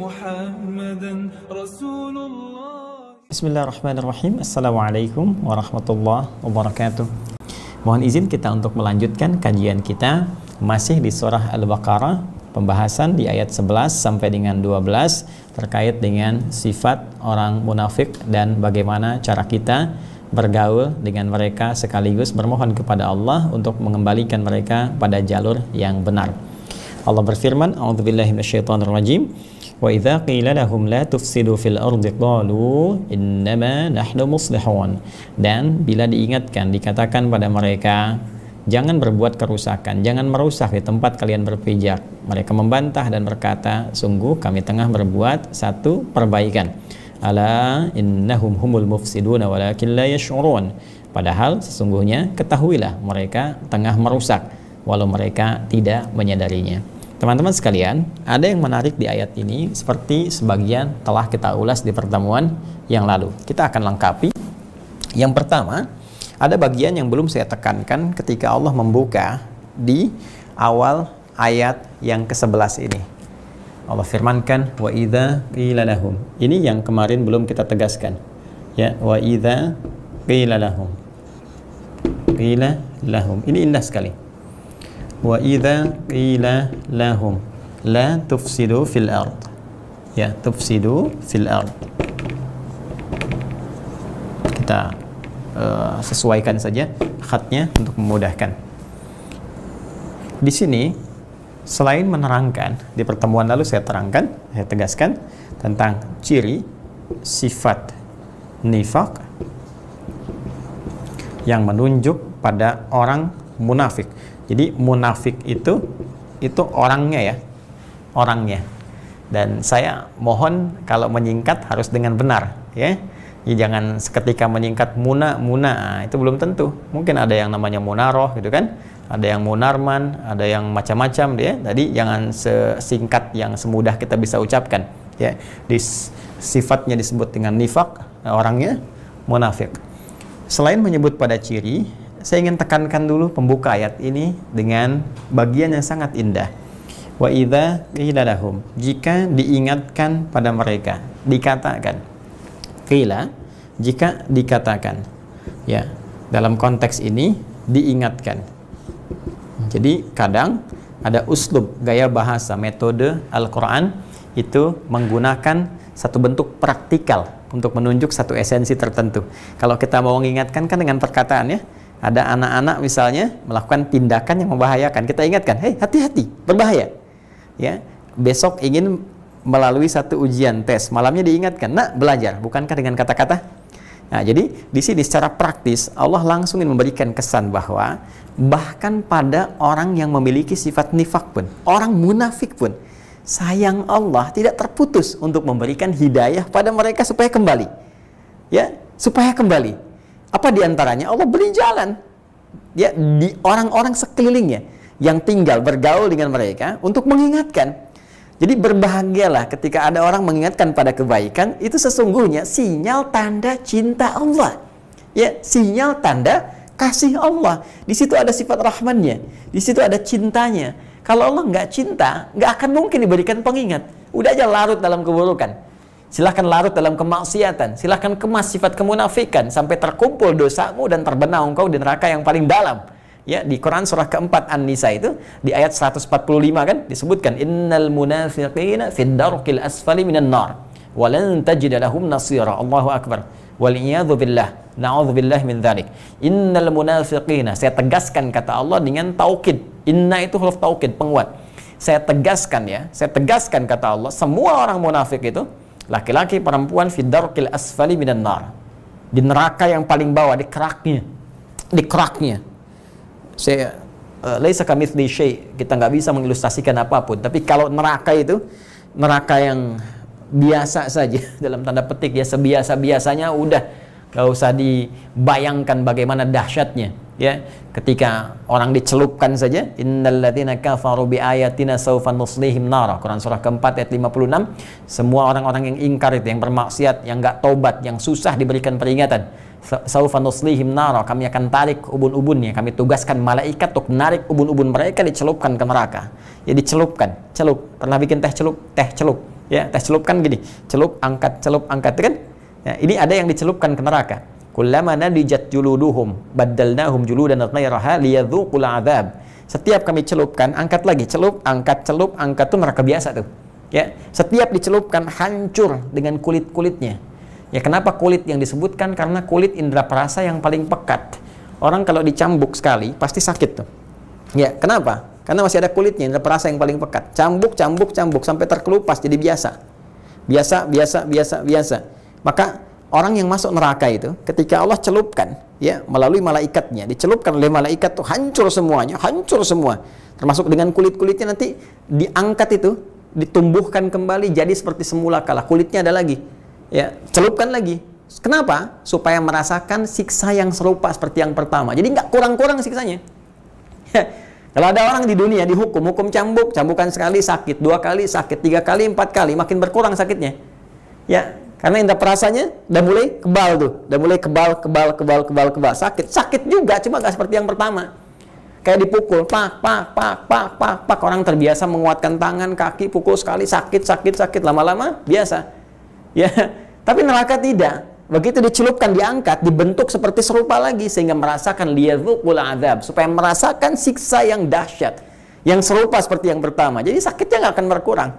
محمدا رسول الله. Bismillahirrahmanirrahim. Assalamualaikum warahmatullahi wabarakatuh. Mohon izin kita untuk melanjutkan kajian kita masih di surah Al-Baqarah, pembahasan di ayat 11 sampai dengan 12 terkait dengan sifat orang munafik dan bagaimana cara kita bergaul dengan mereka sekaligus bermohon kepada Allah untuk mengembalikan mereka pada jalur yang benar. Allah berfirman, A'udzubillahi minasyaitonirrajim. Wa idza qila lahum la tufsidu fil ardi qalu innama nahnu muslihun. Dan bila diingatkan, dikatakan pada mereka, jangan berbuat kerusakan, jangan merusak di tempat kalian berpijak, mereka membantah dan berkata, sungguh kami tengah berbuat satu perbaikan. Ala innahum humul mufsiduna walakin la yash'urun. Padahal sesungguhnya ketahuilah mereka tengah merusak walau mereka tidak menyadarinya. Teman-teman sekalian, ada yang menarik di ayat ini seperti sebagian telah kita ulas di pertemuan yang lalu. Kita akan lengkapi. Yang pertama, ada bagian yang belum saya tekankan ketika Allah membuka di awal ayat yang ke-11 ini. Allah firmankan, wa idza qila lahum. Ini yang kemarin belum kita tegaskan. Ya, wa idza qila lahum. Qila lahum. Ini indah sekali. Wa idza qila lahum la tufsidu fil ard. Ya, tufsidu fil ard. Kita sesuaikan saja khatnya untuk memudahkan. Di sini selain menerangkan, di pertemuan lalu saya terangkan, saya tegaskan tentang ciri sifat nifaq yang menunjuk pada orang munafik. Jadi munafik itu orangnya ya, orangnya. Dan saya mohon kalau menyingkat harus dengan benar, ya. Jadi jangan seketika menyingkat muna, itu belum tentu. Mungkin ada yang namanya munaroh gitu kan, ada yang munarman, ada yang macam-macam dia. Jadi jangan sesingkat yang semudah kita bisa ucapkan, ya. Sifatnya disebut dengan nifaq, orangnya munafik. Selain menyebut pada ciri, saya ingin tekankan dulu pembuka ayat ini dengan bagian yang sangat indah. Wa idza qila lahum, jika diingatkan pada mereka, dikatakan. Qila, jika dikatakan. Ya, dalam konteks ini diingatkan. Jadi kadang ada uslub, gaya bahasa, metode Al-Qur'an itu menggunakan satu bentuk praktikal untuk menunjuk satu esensi tertentu. Kalau kita mau mengingatkan kan dengan perkataan, ya. Ada anak-anak misalnya melakukan tindakan yang membahayakan, kita ingatkan, hei hati-hati, berbahaya. Ya, besok ingin melalui satu ujian tes, malamnya diingatkan, nak belajar, bukankah dengan kata-kata? Nah, jadi di sini secara praktis Allah langsung memberikan kesan bahwa bahkan pada orang yang memiliki sifat nifak pun, orang munafik pun, sayang Allah tidak terputus untuk memberikan hidayah pada mereka supaya kembali. Ya, supaya kembali. Apa diantaranya? Allah beri jalan, ya, di orang-orang sekelilingnya yang tinggal bergaul dengan mereka untuk mengingatkan. Jadi berbahagialah ketika ada orang mengingatkan pada kebaikan, itu sesungguhnya sinyal tanda cinta Allah. Ya, sinyal tanda kasih Allah. Di situ ada sifat rahmannya, di situ ada cintanya. Kalau Allah nggak cinta, nggak akan mungkin diberikan pengingat. Udah aja larut dalam keburukan. Silahkan larut dalam kemaksiatan, silahkan kemas sifat kemunafikan sampai terkumpul dosamu dan terbenam engkau di neraka yang paling dalam. Ya, di Quran surah keempat An-Nisa itu di ayat 145 kan disebutkan innal munafiqina fid darqil asfali minan nar wa lan tajida lahum nasira. Allahu akbar. Wal iyadzu billah. Na'udzubillahi min dzalik. Innal munafiqina, saya tegaskan kata Allah dengan taukid. Inna itu huruf taukid, penguat. Saya tegaskan, ya, saya tegaskan kata Allah, semua orang munafik itu laki-laki, perempuan, fidarqil asfali minan nar, di neraka yang paling bawah, di keraknya. Saya laisa kamitsli syai', kita nggak bisa mengilustrasikan apapun, tapi kalau neraka itu neraka yang biasa saja dalam tanda petik, ya, sebiasa-biasanya, udah nggak usah dibayangkan bagaimana dahsyatnya, ya, ketika orang dicelupkan saja. Innalladzina kafaru biayatina sawfa nuslihim nara, Quran surah keempat ayat 56. Semua orang-orang yang ingkar itu, yang bermaksiat, yang nggak tobat, yang susah diberikan peringatan, sawfa nuslihim nara, kami akan tarik ubun-ubunnya, kami tugaskan malaikat untuk narik ubun-ubun mereka, dicelupkan ke neraka. Ya, dicelupkan, celup. Pernah bikin teh celup? Teh celup. Ya, tes celupkan gini, celup angkat itu kan. Ya, ini ada yang dicelupkan ke neraka. Kullama nadijat juluduhum baddalnahum juludan ghairaha liyadzuqul adzab. Setiap kami celupkan, angkat lagi, celup, angkat tuh neraka biasa tuh. Ya, setiap dicelupkan hancur dengan kulit-kulitnya. Ya, kenapa kulit yang disebutkan? Karena kulit indera perasa yang paling pekat. Orang kalau dicambuk sekali pasti sakit tuh. Ya, kenapa? Karena masih ada kulitnya, indera perasa yang paling pekat. Cambuk sampai terkelupas jadi biasa. Maka orang yang masuk neraka itu ketika Allah celupkan, ya, melalui malaikatnya, dicelupkan oleh malaikat tuh hancur semuanya, hancur semua. Termasuk dengan kulit-kulitnya nanti diangkat itu, ditumbuhkan kembali jadi seperti semula kala. Kulitnya ada lagi. Ya, celupkan lagi. Kenapa? Supaya merasakan siksa yang serupa seperti yang pertama. Jadi nggak kurang-kurang siksanya. Kalau ada orang di dunia dihukum cambukan sekali sakit, 2 kali sakit, 3 kali, 4 kali, makin berkurang sakitnya. Ya, karena indera perasanya udah mulai kebal tuh, udah mulai kebal, sakit juga, cuma nggak seperti yang pertama. Kayak dipukul, pak, orang terbiasa menguatkan tangan, kaki, pukul sekali, sakit, lama-lama biasa. Ya, tapi neraka tidak. Begitu dicelupkan, diangkat, dibentuk seperti serupa lagi sehingga merasakan liyadzuqul adzab, supaya merasakan siksa yang dahsyat, yang serupa seperti yang pertama. Jadi sakitnya nggak akan berkurang.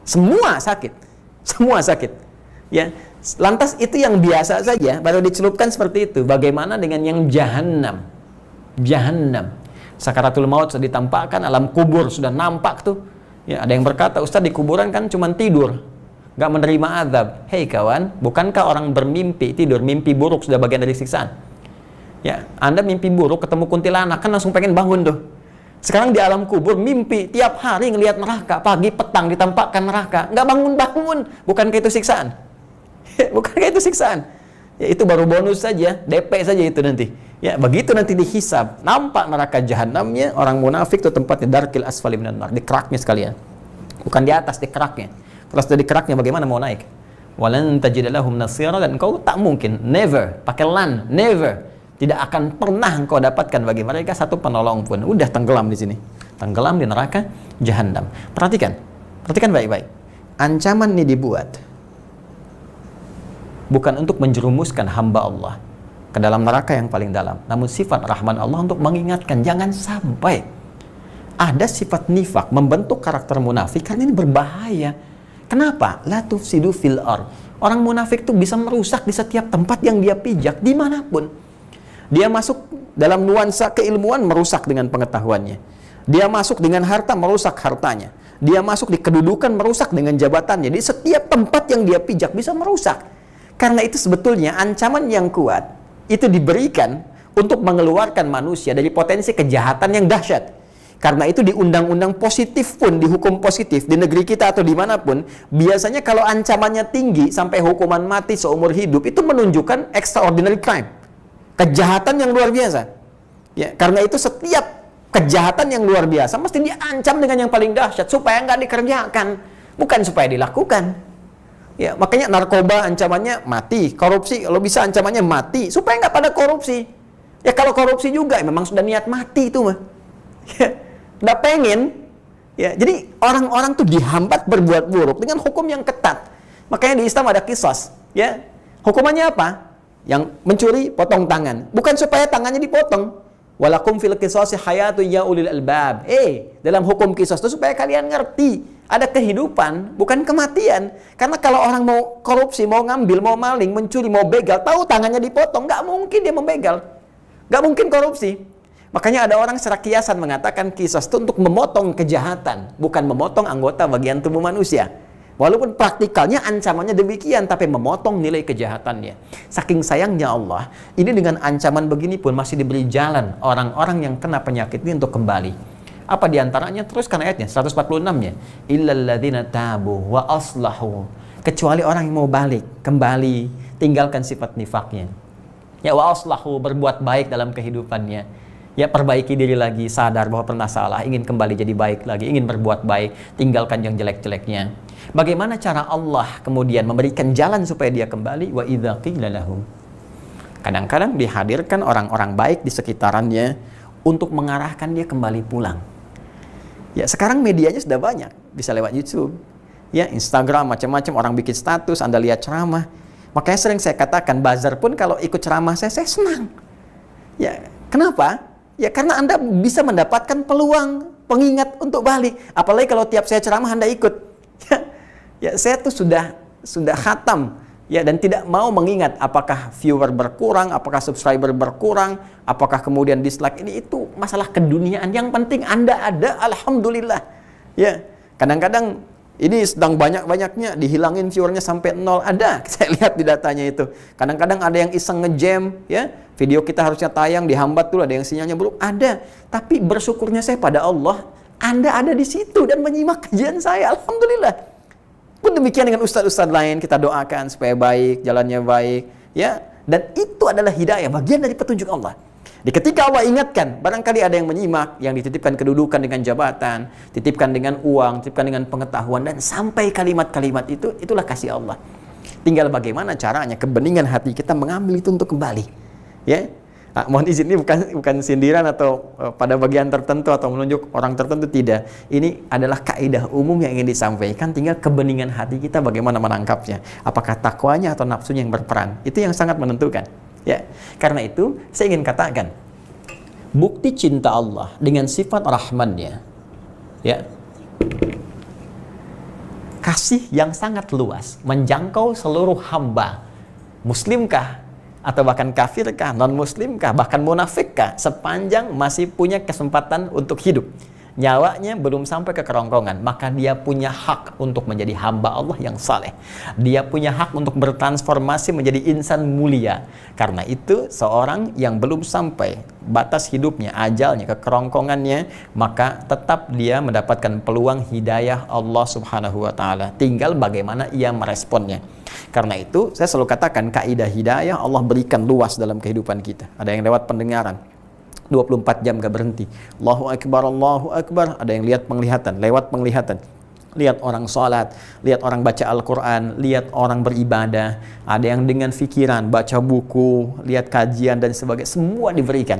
Semua sakit. Ya, lantas itu yang biasa saja, baru dicelupkan seperti itu. Bagaimana dengan yang jahannam? Sakaratul maut sudah ditampakkan, alam kubur sudah nampak tuh. Ya, ada yang berkata, Ustaz, di kuburan kan cuma tidur, nggak menerima azab. Hei kawan, bukankah orang bermimpi tidur, mimpi buruk sudah bagian dari siksaan? Ya, Anda mimpi buruk ketemu kuntilanak kan langsung pengen bangun tuh. Sekarang di alam kubur mimpi tiap hari ngelihat neraka, pagi petang ditampakkan neraka, nggak bangun. Bukankah itu siksaan? Bukankah itu siksaan? Ya, itu baru bonus saja, DP saja itu nanti. Ya, begitu nanti dihisab, nampak neraka jahanamnya, orang munafik itu tempatnya darkil asfali minan nar, di keraknya sekalian. Bukan di atas, di keraknya. Kalau sudah di keraknya bagaimana mau naik? Walan tajid lahum nasira, dan engkau tak mungkin, never, pakai lan, never, tidak akan pernah engkau dapatkan bagi mereka satu penolong pun. Udah tenggelam di sini, tenggelam di neraka jahanam. Perhatikan baik-baik. Ancaman ini dibuat bukan untuk menjerumuskan hamba Allah ke dalam neraka yang paling dalam, namun sifat rahman Allah untuk mengingatkan jangan sampai ada sifat nifak membentuk karakter munafik, karena ini berbahaya. Kenapa? La tufsidu fil ard. Orang munafik itu bisa merusak di setiap tempat yang dia pijak, dimanapun. Dia masuk dalam nuansa keilmuan, merusak dengan pengetahuannya. Dia masuk dengan harta, merusak hartanya. Dia masuk di kedudukan, merusak dengan jabatannya. Di setiap tempat yang dia pijak bisa merusak. Karena itu sebetulnya ancaman yang kuat itu diberikan untuk mengeluarkan manusia dari potensi kejahatan yang dahsyat. Karena itu di undang-undang positif pun, di hukum positif, di negeri kita atau dimanapun, biasanya kalau ancamannya tinggi sampai hukuman mati seumur hidup, itu menunjukkan extraordinary crime. Kejahatan yang luar biasa. Ya, karena itu setiap kejahatan yang luar biasa mesti diancam dengan yang paling dahsyat, supaya nggak dikerjakan, bukan supaya dilakukan. Ya, makanya narkoba ancamannya mati, korupsi kalau bisa ancamannya mati, supaya nggak pada korupsi. Ya kalau korupsi juga memang sudah niat mati itu mah. Ya, udah pengen. Ya, jadi orang-orang tuh dihambat berbuat buruk dengan hukum yang ketat. Makanya di Islam ada qisas. Ya, hukumannya apa? Yang mencuri potong tangan. Bukan supaya tangannya dipotong. Walakum fil qisasi hayatu ya ulil albab. Dalam hukum qisas itu supaya kalian ngerti ada kehidupan, bukan kematian. Karena kalau orang mau korupsi, mau ngambil, mau maling, mencuri, mau begal, tahu tangannya dipotong, nggak mungkin dia membegal. Nggak mungkin korupsi. Makanya ada orang secara kiasan mengatakan qisas itu untuk memotong kejahatan, bukan memotong anggota bagian tubuh manusia. Walaupun praktikalnya ancamannya demikian, tapi memotong nilai kejahatannya. Saking sayangnya Allah, ini dengan ancaman begini pun masih diberi jalan orang-orang yang kena penyakit ini untuk kembali. Apa diantaranya? Teruskan ayatnya, 146-nya. Illalladzina tabu wa aslahu. Kecuali orang yang mau balik, kembali, tinggalkan sifat nifaknya. Ya, wa aslahu, berbuat baik dalam kehidupannya. Ya, perbaiki diri lagi, sadar bahwa pernah salah, ingin kembali jadi baik lagi, ingin berbuat baik, tinggalkan yang jelek-jeleknya. Bagaimana cara Allah kemudian memberikan jalan supaya dia kembali? Wa idza qila lahum. Kadang-kadang dihadirkan orang-orang baik di sekitarannya untuk mengarahkan dia kembali pulang. Ya, sekarang medianya sudah banyak, bisa lewat YouTube, ya Instagram macam-macam, orang bikin status, Anda lihat ceramah. Makanya sering saya katakan, buzzer pun kalau ikut ceramah saya senang. Ya, kenapa? Ya karena Anda bisa mendapatkan peluang, pengingat untuk balik. Apalagi kalau tiap saya ceramah Anda ikut. Ya, saya tuh sudah khatam, ya, dan tidak mau mengingat apakah viewer berkurang, apakah subscriber berkurang, apakah kemudian dislike. Ini itu masalah keduniaan. Yang penting Anda ada, alhamdulillah. Ya, kadang-kadang ini sedang banyak-banyaknya dihilangin viewernya sampai 0, ada. Saya lihat di datanya itu. Kadang-kadang ada yang iseng ngejam, ya. Video kita harusnya tayang dihambat dulu, ada yang sinyalnya buruk, ada. Tapi bersyukurnya saya pada Allah, Anda ada di situ dan menyimak kajian saya, alhamdulillah. Pun demikian dengan ustadz-ustadz lain, kita doakan supaya baik, jalannya baik, ya. Dan itu adalah hidayah, bagian dari petunjuk Allah. Di ketika Allah ingatkan, barangkali ada yang menyimak, yang dititipkan kedudukan dengan jabatan, titipkan dengan uang, titipkan dengan pengetahuan, dan sampai kalimat-kalimat itu, itulah kasih Allah. Tinggal bagaimana caranya, kebeningan hati kita mengambil itu untuk kembali, ya. Nah, mohon izin, ini bukan sindiran atau pada bagian tertentu atau menunjuk orang tertentu, tidak. Ini adalah kaidah umum yang ingin disampaikan, tinggal kebeningan hati kita bagaimana menangkapnya. Apakah takwanya atau nafsunya yang berperan? Itu yang sangat menentukan. Ya, karena itu saya ingin katakan, bukti cinta Allah dengan sifat Rahman-Nya, ya, kasih yang sangat luas, menjangkau seluruh hamba, muslimkah, atau bahkan kafirkah, non-muslimkah, bahkan munafikkah, sepanjang masih punya kesempatan untuk hidup, nyawanya belum sampai ke kerongkongan, maka dia punya hak untuk menjadi hamba Allah yang saleh. Dia punya hak untuk bertransformasi menjadi insan mulia. Karena itu, seorang yang belum sampai batas hidupnya, ajalnya, ke kerongkongannya, maka tetap dia mendapatkan peluang hidayah Allah Subhanahu wa Ta'ala. Tinggal bagaimana ia meresponnya. Karena itu, saya selalu katakan, kaidah hidayah Allah berikan luas dalam kehidupan kita. Ada yang lewat pendengaran, 24 jam gak berhenti. Allahu Akbar, Allahu Akbar. Ada yang lihat penglihatan, lewat penglihatan. Lihat orang sholat, lihat orang baca Al-Quran, lihat orang beribadah. Ada yang dengan fikiran, baca buku, lihat kajian dan sebagainya. Semua diberikan.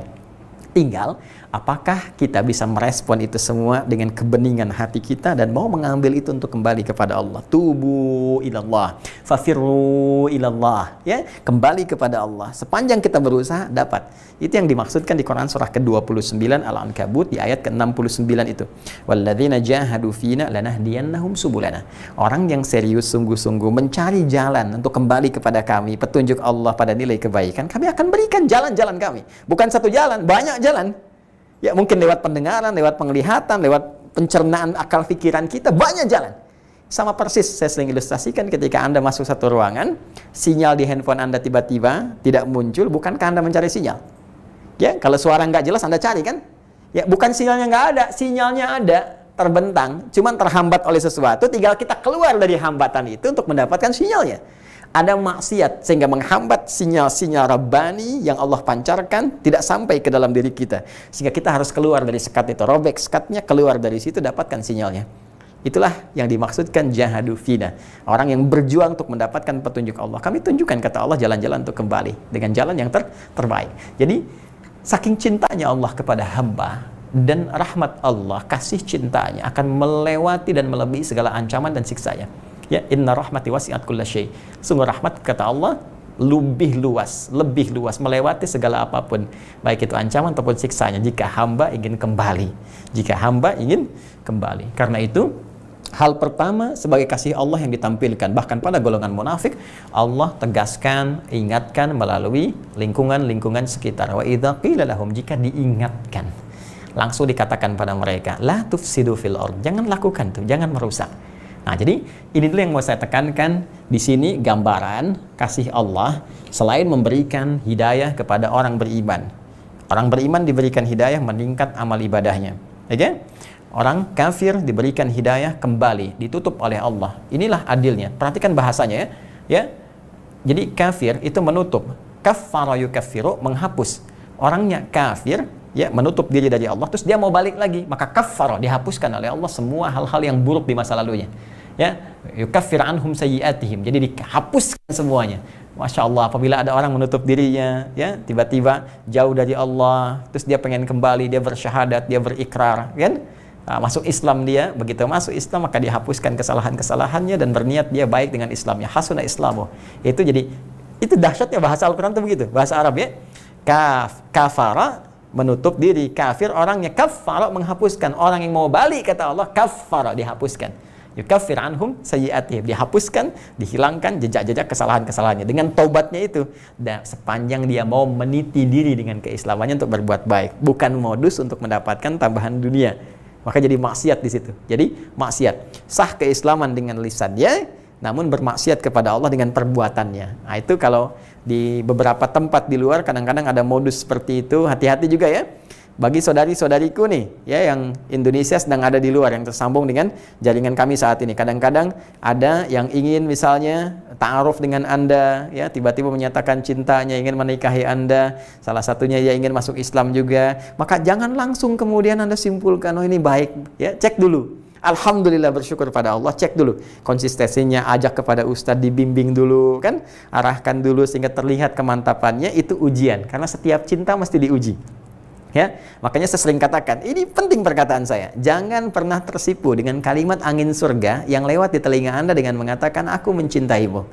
Tinggal, apakah kita bisa merespon itu semua dengan kebeningan hati kita dan mau mengambil itu untuk kembali kepada Allah. Tubu ilallah, fafirru ilallah, ya, kembali kepada Allah. Sepanjang kita berusaha, dapat. Itu yang dimaksudkan di Quran surah ke-29 Al-Ankabut di ayat ke-69 itu. Walladzina jahadu fina lanahdiyannahum subulana. Orang yang serius sungguh-sungguh mencari jalan untuk kembali kepada kami, petunjuk Allah pada nilai kebaikan, kami akan berikan jalan-jalan kami. Bukan satu jalan, banyak jalan. Ya, mungkin lewat pendengaran, lewat penglihatan, lewat pencernaan akal pikiran kita, banyak jalan. Sama persis saya sering ilustrasikan ketika Anda masuk satu ruangan, sinyal di handphone Anda tiba-tiba tidak muncul, bukankah Anda mencari sinyal? Ya, kalau suara nggak jelas Anda cari kan? Ya, bukan sinyalnya nggak ada, sinyalnya ada, terbentang, cuman terhambat oleh sesuatu, tinggal kita keluar dari hambatan itu untuk mendapatkan sinyalnya. Ada maksiat sehingga menghambat sinyal-sinyal Rabbani yang Allah pancarkan tidak sampai ke dalam diri kita, sehingga kita harus keluar dari sekat itu, robek sekatnya, keluar dari situ, dapatkan sinyalnya. Itulah yang dimaksudkan jahadu fina, orang yang berjuang untuk mendapatkan petunjuk Allah. Kami tunjukkan, kata Allah, jalan-jalan untuk kembali dengan jalan yang terbaik. Jadi saking cintanya Allah kepada hamba dan rahmat Allah, kasih cintanya akan melewati dan melebihi segala ancaman dan siksanya. Ya, inna rahmati wasi'at kulla syai'. Sungguh rahmat, kata Allah, lebih luas, melewati segala apapun, baik itu ancaman ataupun siksanya, jika hamba ingin kembali. Jika hamba ingin kembali. Karena itu, hal pertama sebagai kasih Allah yang ditampilkan, bahkan pada golongan munafik, Allah tegaskan, ingatkan melalui lingkungan-lingkungan sekitar. Wa idza qila lahum, jika diingatkan, langsung dikatakan pada mereka, la tufsidu fil ard, jangan lakukan tuh, jangan merusak. Nah, jadi ini dulu yang mau saya tekankan di sini, gambaran kasih Allah selain memberikan hidayah kepada orang beriman. Orang beriman diberikan hidayah meningkat amal ibadahnya. Oke? Orang kafir diberikan hidayah kembali, ditutup oleh Allah. Inilah adilnya. Perhatikan bahasanya ya. Ya. Jadi kafir itu menutup. Kaffara yukaffiru, menghapus. Orangnya kafir, ya, menutup diri dari Allah, terus dia mau balik lagi, maka kaffara, dihapuskan oleh Allah semua hal-hal yang buruk di masa lalunya. Ya, yukaffir anhum sayyi'atihim, jadi dihapuskan semuanya. Masya Allah, apabila ada orang menutup dirinya, ya, tiba-tiba jauh dari Allah, terus dia pengen kembali, dia bersyahadat, dia berikrar, kan? masuk Islam dia, begitu masuk Islam maka dihapuskan kesalahan-kesalahannya dan berniat dia baik dengan Islamnya. Hasuna Islamu. Itu dahsyatnya bahasa Al-Quran itu begitu. Bahasa Arab ya. Kafara menutup diri, kafir orangnya, kafara menghapuskan. Orang yang mau balik kata Allah, kafara dihapuskan. Yukaffir anhum sayyi'atihim, dihapuskan, dihilangkan jejak-jejak kesalahan-kesalahannya dengan taubatnya itu. Dan sepanjang dia mau meniti diri dengan keislamannya untuk berbuat baik, bukan modus untuk mendapatkan tambahan dunia. Maka jadi maksiat di situ. Jadi maksiat. Sah keislaman dengan lisannya, namun bermaksiat kepada Allah dengan perbuatannya. Nah, itu kalau di beberapa tempat di luar kadang-kadang ada modus seperti itu, hati-hati juga ya. Bagi saudari-saudariku nih, ya yang Indonesia sedang ada di luar, yang tersambung dengan jaringan kami saat ini. Kadang-kadang ada yang ingin misalnya ta'aruf dengan Anda, ya tiba-tiba menyatakan cintanya, ingin menikahi Anda. Salah satunya ya ingin masuk Islam juga. Maka jangan langsung kemudian Anda simpulkan, oh ini baik. Ya, cek dulu. Alhamdulillah, bersyukur pada Allah, cek dulu konsistensinya, ajak kepada ustadz, dibimbing dulu, kan? Arahkan dulu sehingga terlihat kemantapannya, itu ujian. Karena setiap cinta mesti diuji. Ya, makanya saya sering katakan, ini penting perkataan saya. Jangan pernah tersipu dengan kalimat angin surga yang lewat di telinga Anda dengan mengatakan aku mencintaimu.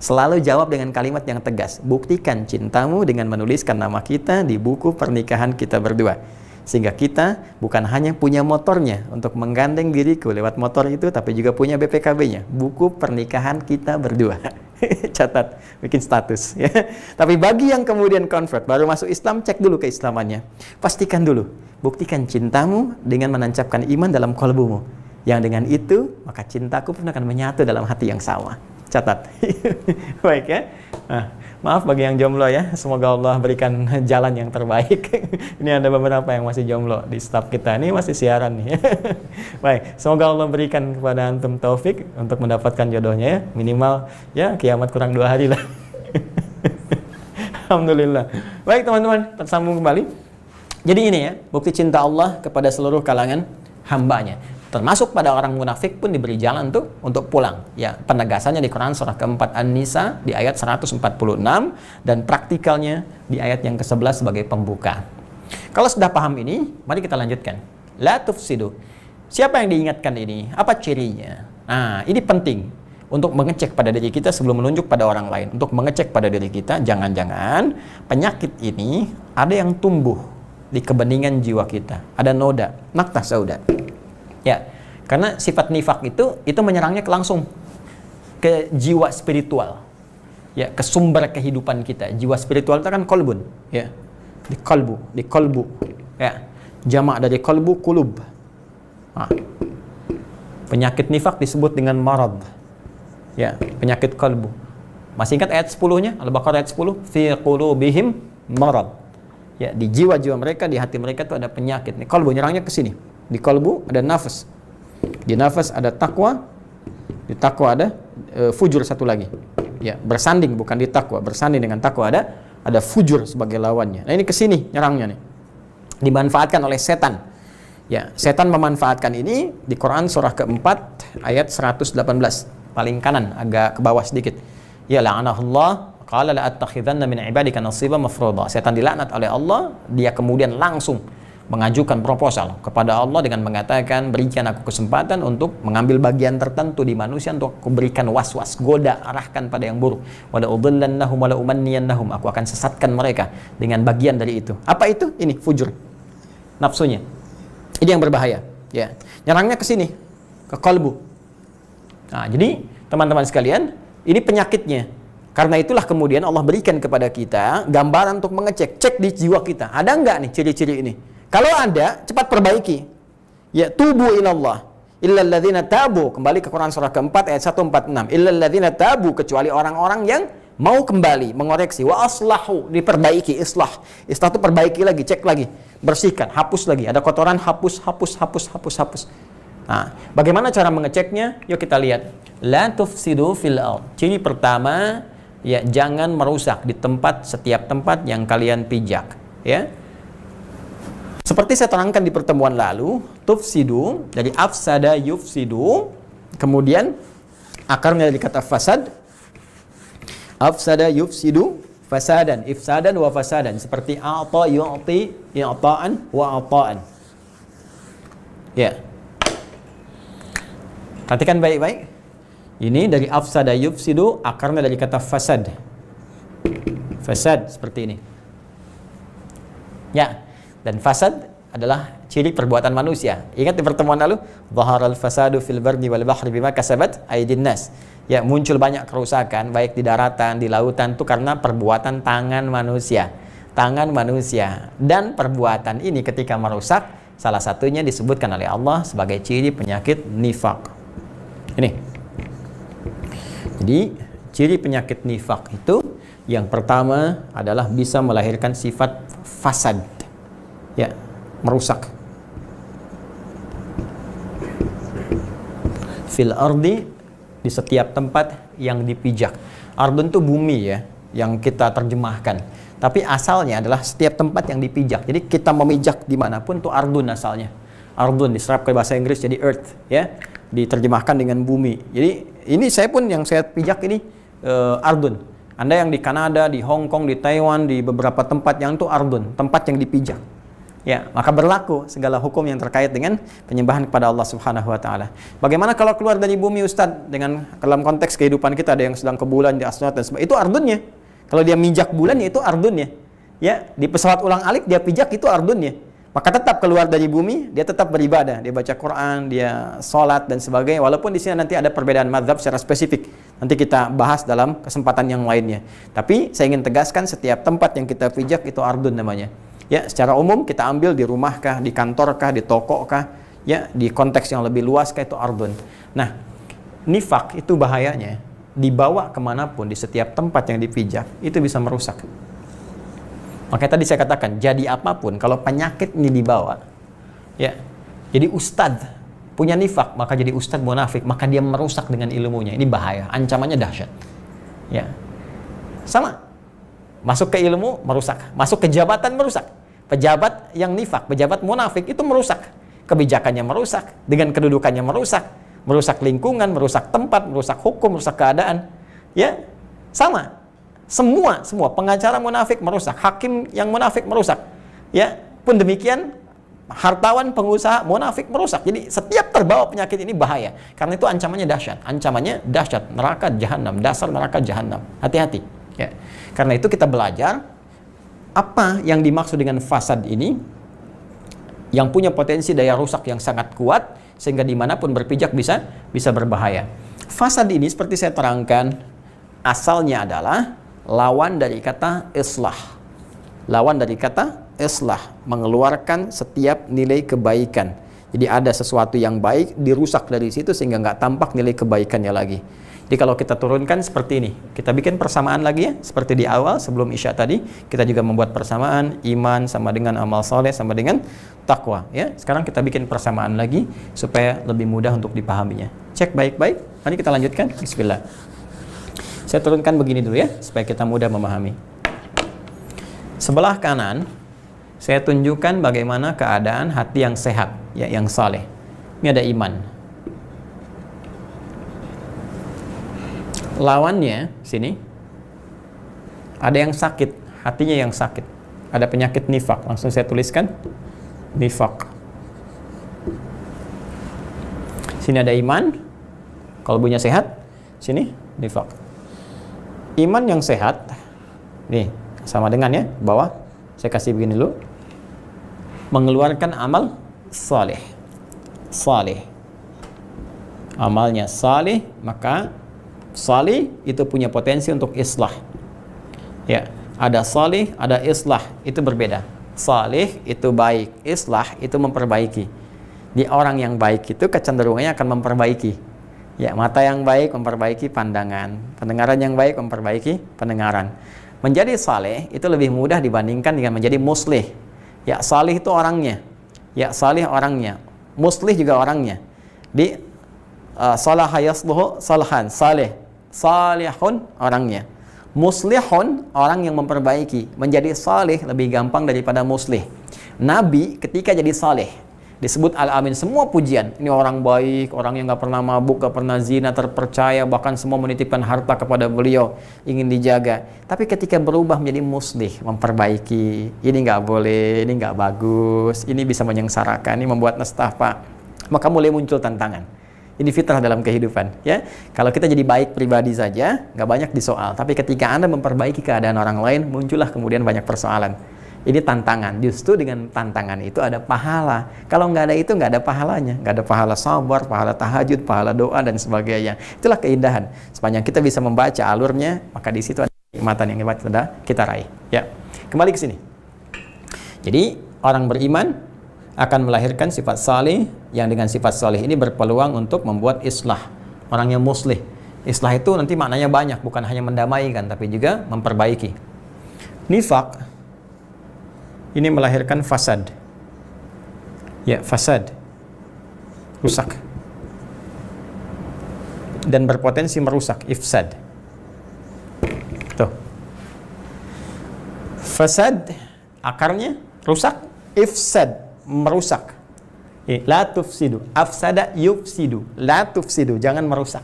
Selalu jawab dengan kalimat yang tegas. Buktikan cintamu dengan menuliskan nama kita di buku pernikahan kita berdua. Sehingga kita bukan hanya punya motornya untuk menggandeng diriku lewat motor itu, tapi juga punya BPKB-nya, buku pernikahan kita berdua. Catat, bikin status ya. Tapi bagi yang kemudian convert, baru masuk Islam, cek dulu keislamannya. Pastikan dulu, buktikan cintamu dengan menancapkan iman dalam kalbumu. Yang dengan itu, maka cintaku pun akan menyatu dalam hati yang sama. Catat. Baik ya. Nah, maaf bagi yang jomblo ya, semoga Allah berikan jalan yang terbaik. Ini ada beberapa yang masih jomblo di staf kita, ini masih siaran nih. Baik, semoga Allah berikan kepada antum taufik untuk mendapatkan jodohnya ya, minimal ya kiamat kurang 2 hari lah. Alhamdulillah. Baik teman-teman, tersambung kembali. Jadi ini ya, bukti cinta Allah kepada seluruh kalangan hambanya. Termasuk pada orang munafik pun diberi jalan tuh untuk pulang. Ya, penegasannya di Quran surah keempat An-Nisa di ayat 146 dan praktikalnya di ayat yang ke-11 sebagai pembuka. Kalau sudah paham ini, mari kita lanjutkan. La tufsidu. Siapa yang diingatkan ini? Apa cirinya? Nah, ini penting untuk mengecek pada diri kita sebelum menunjuk pada orang lain. Untuk mengecek pada diri kita, jangan-jangan penyakit ini ada yang tumbuh di kebeningan jiwa kita. Ada noda, naktah sauda. Ya, karena sifat nifak itu menyerangnya langsung ke jiwa spiritual, ya, ke sumber kehidupan kita. Jiwa spiritual itu kan kolbun, ya, di kolbu, ya, jamak dari kolbu kulub. Nah, penyakit nifak disebut dengan marad, ya, penyakit kolbu. Masih ingat ayat 10-nya Al-Baqarah ayat 10, fi qulubihim marad, ya, di jiwa-jiwa mereka, di hati mereka itu ada penyakit. Nih, kolbu nyerangnya ke sini. Di kalbu ada nafas, di nafas ada takwa, di takwa ada fujur satu lagi, ya, bersanding, bukan di takwa, bersanding dengan takwa ada fujur sebagai lawannya. Nah ini kesini nyerangnya nih, dimanfaatkan oleh setan, ya. Setan memanfaatkan ini di Quran surah keempat ayat 118 paling kanan, agak ke bawah sedikit. Ya, la'anahullah qala la'attakhidhanna min ibadika nasiban mafruḍa. Setan dilaknat oleh Allah, dia kemudian langsung mengajukan proposal kepada Allah dengan mengatakan, berikan aku kesempatan untuk mengambil bagian tertentu di manusia untuk aku berikan was-was, goda, arahkan pada yang buruk. Wala udhillannahum wala umanniyannahum, aku akan sesatkan mereka dengan bagian dari itu. Apa itu? Ini fujur, nafsunya. Ini yang berbahaya, ya. Nyerangnya ke sini, ke kalbu. Nah, jadi teman-teman sekalian, ini penyakitnya. Karena itulah kemudian Allah berikan kepada kita gambaran untuk mengecek, cek di jiwa kita, ada enggak nih ciri-ciri ini? Kalau ada, cepat perbaiki. Ya, tubu ilallah. Illal ladzina tabu. Kembali ke Quran surah keempat ayat 146. Illal ladzina tabu, kecuali orang-orang yang mau kembali, mengoreksi. Wa aslahu, diperbaiki, islah. Islah itu perbaiki lagi, cek lagi, bersihkan, hapus lagi. Ada kotoran, hapus. Nah, bagaimana cara mengeceknya? Yuk kita lihat. La tufsidu fil ard. Ciri pertama, ya, jangan merusak di tempat, setiap tempat yang kalian pijak, ya. Seperti saya terangkan di pertemuan lalu, tufsidu dari afsada yufsidu, kemudian akarnya dari kata fasad, afsada yufsidu fasadan, ifsadan wa fasadan, seperti a'ta yu'ti i'ta'an wa a'ta'an. Ya, Perhatikan baik-baik. Ini dari afsada yufsidu, akarnya dari kata fasad. Fasad seperti ini. Ya, dan fasad adalah ciri perbuatan manusia. Ingat di pertemuan lalu, dhaharal fasadu fil bardi wal bahri bima kasabat aydin nas. Ya, muncul banyak kerusakan baik di daratan, di lautan itu karena perbuatan tangan manusia. Tangan manusia. Dan perbuatan ini ketika merusak, salah satunya disebutkan oleh Allah sebagai ciri penyakit nifak. Ini. Jadi, ciri penyakit nifak itu yang pertama adalah bisa melahirkan sifat fasad. Ya, merusak. Fil ardi, di setiap tempat yang dipijak. Ardun itu bumi ya, yang kita terjemahkan. Tapi asalnya adalah setiap tempat yang dipijak. Jadi kita memijak dimanapun itu ardun asalnya. Ardun diserap ke bahasa Inggris jadi earth ya, diterjemahkan dengan bumi. Jadi ini saya pun yang saya pijak ini ardun. Anda yang di Kanada, di Hong Kong, di Taiwan, di beberapa tempat yang itu ardun, tempat yang dipijak. Ya, maka berlaku segala hukum yang terkait dengan penyembahan kepada Allah Subhanahu wa taala. Bagaimana kalau keluar dari bumi Ustadz, dengan dalam konteks kehidupan kita ada yang sedang ke bulan, di astronot dan sebagainya, itu ardunnya. Kalau dia mijak bulannya itu ardunnya. Ya, di pesawat ulang-alik dia pijak itu ardunnya. Maka tetap keluar dari bumi, dia tetap beribadah, dia baca Quran, dia sholat dan sebagainya. Walaupun di sini nanti ada perbedaan mazhab secara spesifik. Nanti kita bahas dalam kesempatan yang lainnya. Tapi saya ingin tegaskan setiap tempat yang kita pijak itu ardun namanya. Ya, secara umum kita ambil di rumah kah, di kantor kah, di toko kah, ya, di konteks yang lebih luas kah itu ardun. Nah, nifak itu bahayanya dibawa kemanapun di setiap tempat yang dipijak itu bisa merusak. Makanya tadi saya katakan jadi apapun kalau penyakit ini dibawa, ya, jadi ustadz punya nifak maka jadi ustadz munafik maka dia merusak dengan ilmunya. Ini bahaya, ancamannya dahsyat. Ya, sama. Masuk ke ilmu merusak, masuk ke jabatan merusak. Pejabat yang nifak, pejabat munafik itu merusak. Kebijakannya merusak, dengan kedudukannya merusak, merusak lingkungan, merusak tempat, merusak hukum, merusak keadaan. Ya, sama. Semua pengacara munafik merusak, hakim yang munafik merusak. Ya, pun demikian hartawan pengusaha munafik merusak. Jadi setiap terbawa penyakit ini bahaya. Karena itu ancamannya dahsyat. Ancamannya dahsyat, neraka jahanam, dasar neraka jahanam. Hati-hati. Ya. Karena itu kita belajar apa yang dimaksud dengan fasad ini, yang punya potensi daya rusak yang sangat kuat sehingga dimanapun berpijak bisa berbahaya. Fasad ini seperti saya terangkan asalnya adalah lawan dari kata islah. Lawan dari kata islah, mengeluarkan setiap nilai kebaikan. Jadi ada sesuatu yang baik dirusak dari situ sehingga nggak tampak nilai kebaikannya lagi. Jadi kalau kita turunkan seperti ini, kita bikin persamaan lagi ya, seperti di awal sebelum Isya tadi, kita juga membuat persamaan iman sama dengan amal soleh sama dengan takwa ya. Sekarang kita bikin persamaan lagi supaya lebih mudah untuk dipahaminya. Cek baik-baik. Mari kita lanjutkan. Bismillah. Saya turunkan begini dulu ya, supaya kita mudah memahami. Sebelah kanan, saya tunjukkan bagaimana keadaan hati yang sehat, ya, yang saleh. Ini ada iman. Lawannya sini ada yang sakit, hatinya yang sakit, ada penyakit nifak. Langsung saya tuliskan nifak. Sini ada iman, kalbunya sehat. Sini nifak. Iman yang sehat nih sama dengan ya, bawah saya kasih begini dulu, mengeluarkan amal saleh. Saleh, amalnya saleh, maka salih itu punya potensi untuk islah. Ya, ada salih, ada islah, itu berbeda. Salih itu baik, islah itu memperbaiki. Di orang yang baik itu kecenderungannya akan memperbaiki. Ya, mata yang baik memperbaiki pandangan, pendengaran yang baik memperbaiki pendengaran. Menjadi saleh itu lebih mudah dibandingkan dengan menjadi muslih. Ya, salih itu orangnya. Ya, salih orangnya. Muslih juga orangnya. Di salaha yasluhu salahan, salih. Salihun orangnya. Muslihun orang yang memperbaiki. Menjadi salih lebih gampang daripada muslih. Nabi ketika jadi salih disebut al-amin, semua pujian. Ini orang baik, orang yang gak pernah mabuk, gak pernah zina, terpercaya, bahkan semua menitipkan harta kepada beliau, ingin dijaga. Tapi ketika berubah menjadi muslih, memperbaiki, ini gak boleh, ini gak bagus, ini bisa menyengsarakan, ini membuat nestapa, maka mulai muncul tantangan. Ini fitrah dalam kehidupan, ya. Kalau kita jadi baik pribadi saja, nggak banyak disoal. Tapi ketika Anda memperbaiki keadaan orang lain, muncullah kemudian banyak persoalan. Ini tantangan. Justru dengan tantangan itu ada pahala. Kalau nggak ada itu, nggak ada pahalanya. Nggak ada pahala sabar, pahala tahajud, pahala doa, dan sebagainya. Itulah keindahan. Sepanjang kita bisa membaca alurnya, maka di situ ada kenikmatan yang hebat sudah kita raih. Ya, kembali ke sini. Jadi, orang beriman akan melahirkan sifat salih, yang dengan sifat salih ini berpeluang untuk membuat islah, orang yang muslih. Islah itu nanti maknanya banyak, bukan hanya mendamaikan, tapi juga memperbaiki. Nifaq ini melahirkan fasad. Ya, fasad, rusak, dan berpotensi merusak, ifsad. Tuh, fasad akarnya rusak, ifsad merusak. La tufsidu, afsada yufsidu, la tufsidu, jangan merusak.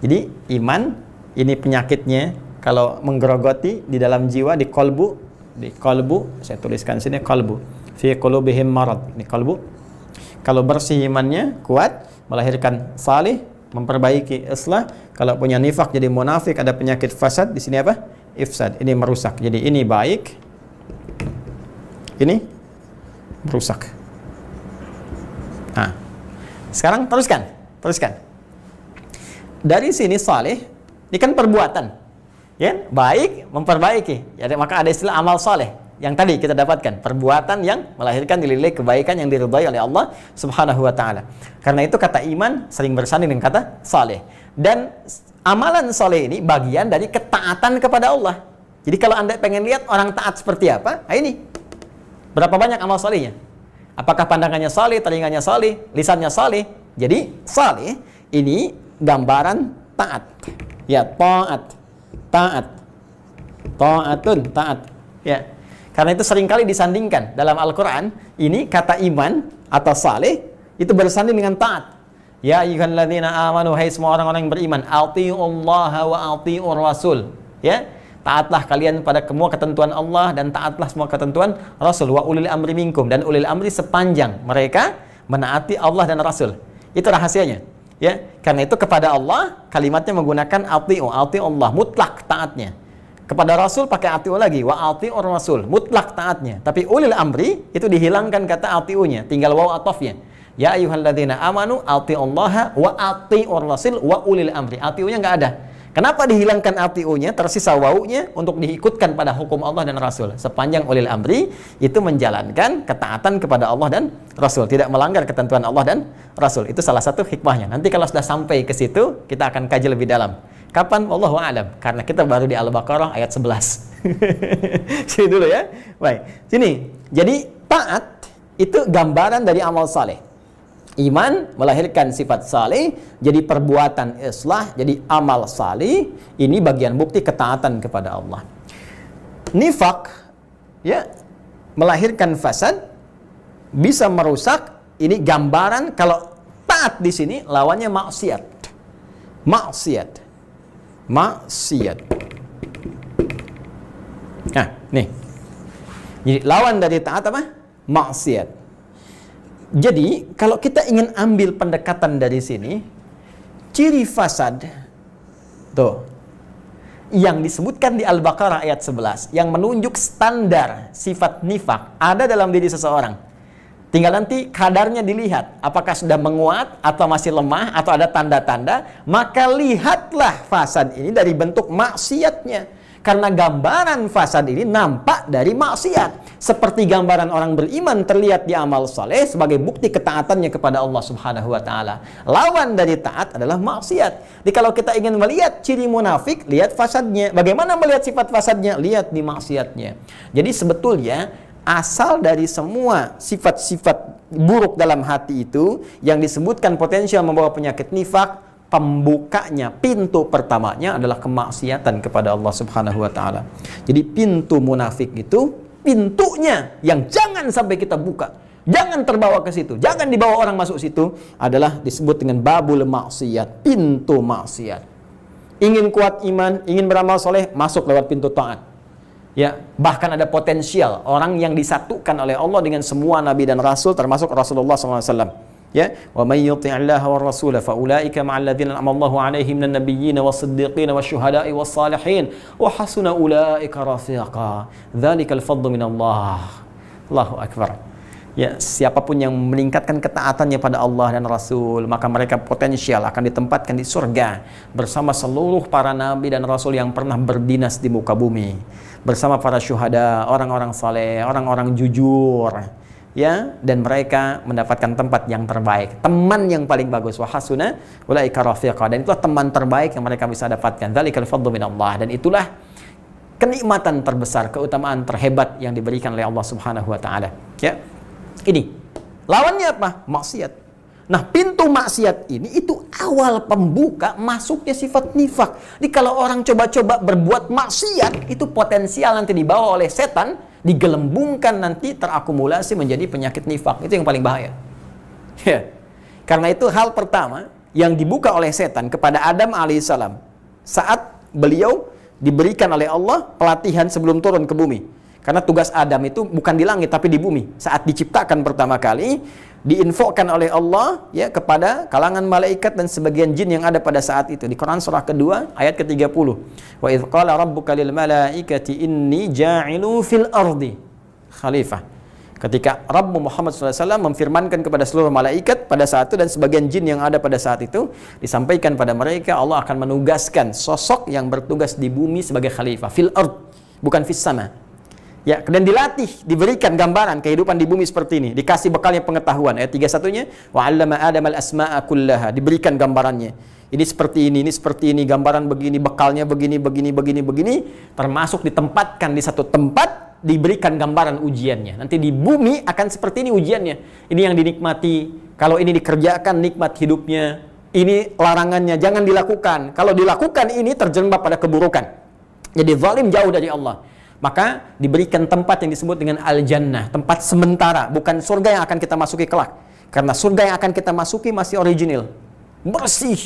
Jadi iman ini penyakitnya kalau menggerogoti di dalam jiwa, di kolbu, saya tuliskan sini kolbu, fi qulubihim marad, ini kolbu. Kalau bersih imannya kuat, melahirkan salih, memperbaiki islah. Kalau punya nifak jadi munafik, ada penyakit fasad, di sini apa? Ifsad, ini merusak. Jadi ini baik, ini merusak. Nah, sekarang teruskan. Dari sini saleh, ini kan perbuatan, ya, baik, memperbaiki. Ya, maka ada istilah amal saleh yang tadi kita dapatkan, perbuatan yang melahirkan nilai kebaikan yang diridhai oleh Allah Subhanahu wa taala. Karena itu kata iman sering bersanding dengan kata saleh. Dan amalan saleh ini bagian dari ketaatan kepada Allah. Jadi kalau Anda pengen lihat orang taat seperti apa, nah ini. Berapa banyak amal salihnya? Apakah pandangannya salih, telinganya salih, lisannya salih? Jadi salih ini gambaran taat. Ya, taat. Taatun, taat. Ya. Karena itu seringkali disandingkan dalam Al-Qur'an, ini kata iman atau salih itu bersanding dengan taat. Ya ayyuhalladzina amanu, hai semua orang-orang yang beriman, atiullaha wa atiur rasul. Ya. Taatlah kalian pada semua ketentuan Allah dan taatlah semua ketentuan Rasul. Wa ulil amri minkum, dan ulil amri sepanjang mereka menaati Allah dan Rasul. Itu rahasianya. Ya, karena itu kepada Allah kalimatnya menggunakan ati Allah, mutlak taatnya. Kepada Rasul pakai atiu lagi, wa atiur rasul, mutlak taatnya. Tapi ulil amri itu dihilangkan kata atiunya, tinggal waw atofnya. Ya ayyuhalladzina amanu atiullaha wa atiur rasul wa ulil amri. Atiunya nggak ada. Kenapa dihilangkan atiunya, tersisa wawunya untuk diikutkan pada hukum Allah dan Rasul. Sepanjang ulil amri itu menjalankan ketaatan kepada Allah dan Rasul, tidak melanggar ketentuan Allah dan Rasul. Itu salah satu hikmahnya. Nanti kalau sudah sampai ke situ, kita akan kaji lebih dalam. Kapan? Wallahu a'lam. Karena kita baru di Al-Baqarah ayat 11. Sini dulu ya. Baik. Sini. Jadi taat itu gambaran dari amal saleh. Iman melahirkan sifat salih, jadi perbuatan islah, jadi amal salih. Ini bagian bukti ketaatan kepada Allah. Nifak, ya, melahirkan fasad, bisa merusak. Ini gambaran kalau taat di sini lawannya maksiat. Maksiat. Nah, nih. Jadi lawan dari taat apa? Maksiat. Jadi, kalau kita ingin ambil pendekatan dari sini, ciri fasad, tuh, yang disebutkan di Al-Baqarah ayat 11, yang menunjuk standar sifat nifak, ada dalam diri seseorang. Tinggal nanti kadarnya dilihat, apakah sudah menguat, atau masih lemah, atau ada tanda-tanda, maka lihatlah fasad ini dari bentuk maksiatnya. Karena gambaran fasad ini nampak dari maksiat. Seperti gambaran orang beriman terlihat di amal saleh sebagai bukti ketaatannya kepada Allah Subhanahu wa taala. Lawan dari taat adalah maksiat. Jadi kalau kita ingin melihat ciri munafik, lihat fasadnya. Bagaimana melihat sifat fasadnya? Lihat di maksiatnya. Jadi sebetulnya asal dari semua sifat-sifat buruk dalam hati itu yang disebutkan potensial membawa penyakit nifak, pembukanya, pintu pertamanya adalah kemaksiatan kepada Allah Subhanahu wa taala. Jadi pintu munafik itu, pintunya yang jangan sampai kita buka, jangan terbawa ke situ, jangan dibawa orang masuk situ, adalah disebut dengan babul maksiat, pintu maksiat. Ingin kuat iman, ingin beramal soleh, masuk lewat pintu taat. Ya, bahkan ada potensial orang yang disatukan oleh Allah dengan semua nabi dan rasul, termasuk Rasulullah SAW. Ya, wa may yuti'illaha war rasula fa ulaika ma'al ladzina an'ama Allahu 'alaihim minan nabiyyin was-siddiqin wasyuhada'i was-salihin wa hasuna ulaika rafiqa. Dzalikal fadlu minallah. Allahu akbar. Ya, siapapun yang meningkatkan ketaatannya pada Allah dan Rasul, maka mereka potensial akan ditempatkan di surga bersama seluruh para nabi dan rasul yang pernah berdinas di muka bumi, bersama para syuhada, orang-orang saleh, orang-orang jujur. Ya, dan mereka mendapatkan tempat yang terbaik, teman yang paling bagus, wa hasuna ulaika rafiqa, dan itulah teman terbaik yang mereka bisa dapatkan. Dzalikal fadlu minallah, dan itulah kenikmatan terbesar, keutamaan terhebat yang diberikan oleh Allah Subhanahu wa taala. Ya. Ini lawannya apa? Maksiat. Nah, pintu maksiat ini itu awal pembuka masuknya sifat nifak. Jadi kalau orang coba-coba berbuat maksiat, itu potensial nanti dibawa oleh setan, digelembungkan, nanti terakumulasi menjadi penyakit nifak. Itu yang paling bahaya. Ya. Karena itu hal pertama yang dibuka oleh setan kepada Adam alaihissalam saat beliau diberikan oleh Allah pelatihan sebelum turun ke bumi. Karena tugas Adam itu bukan di langit tapi di bumi. Saat diciptakan pertama kali, diinfokan oleh Allah ya kepada kalangan malaikat dan sebagian jin yang ada pada saat itu. Di Quran surah kedua ayat ke-30. Wa idz qala rabbuka lil malaikati inni ja'ilu fil ardi khalifah. Ketika Rabb Muhammad SAW memfirmankan kepada seluruh malaikat pada saat itu dan sebagian jin yang ada pada saat itu, disampaikan pada mereka Allah akan menugaskan sosok yang bertugas di bumi sebagai khalifah fil ard, bukan fis sama. Ya, dan dilatih, diberikan gambaran kehidupan di bumi seperti ini, dikasih bekalnya pengetahuan. Ayat 31-nya, wa 'allama Adam al-asma'a kullaha, diberikan gambarannya. Ini seperti ini seperti ini, gambaran begini, bekalnya begini, termasuk ditempatkan di satu tempat, diberikan gambaran ujiannya. Nanti di bumi akan seperti ini ujiannya. Ini yang dinikmati, kalau ini dikerjakan nikmat hidupnya, ini larangannya, jangan dilakukan. Kalau dilakukan ini terjerembab pada keburukan. Jadi zalim jauh dari Allah. Maka diberikan tempat yang disebut dengan al-jannah, tempat sementara, bukan surga yang akan kita masuki kelak. Karena surga yang akan kita masuki masih original, bersih,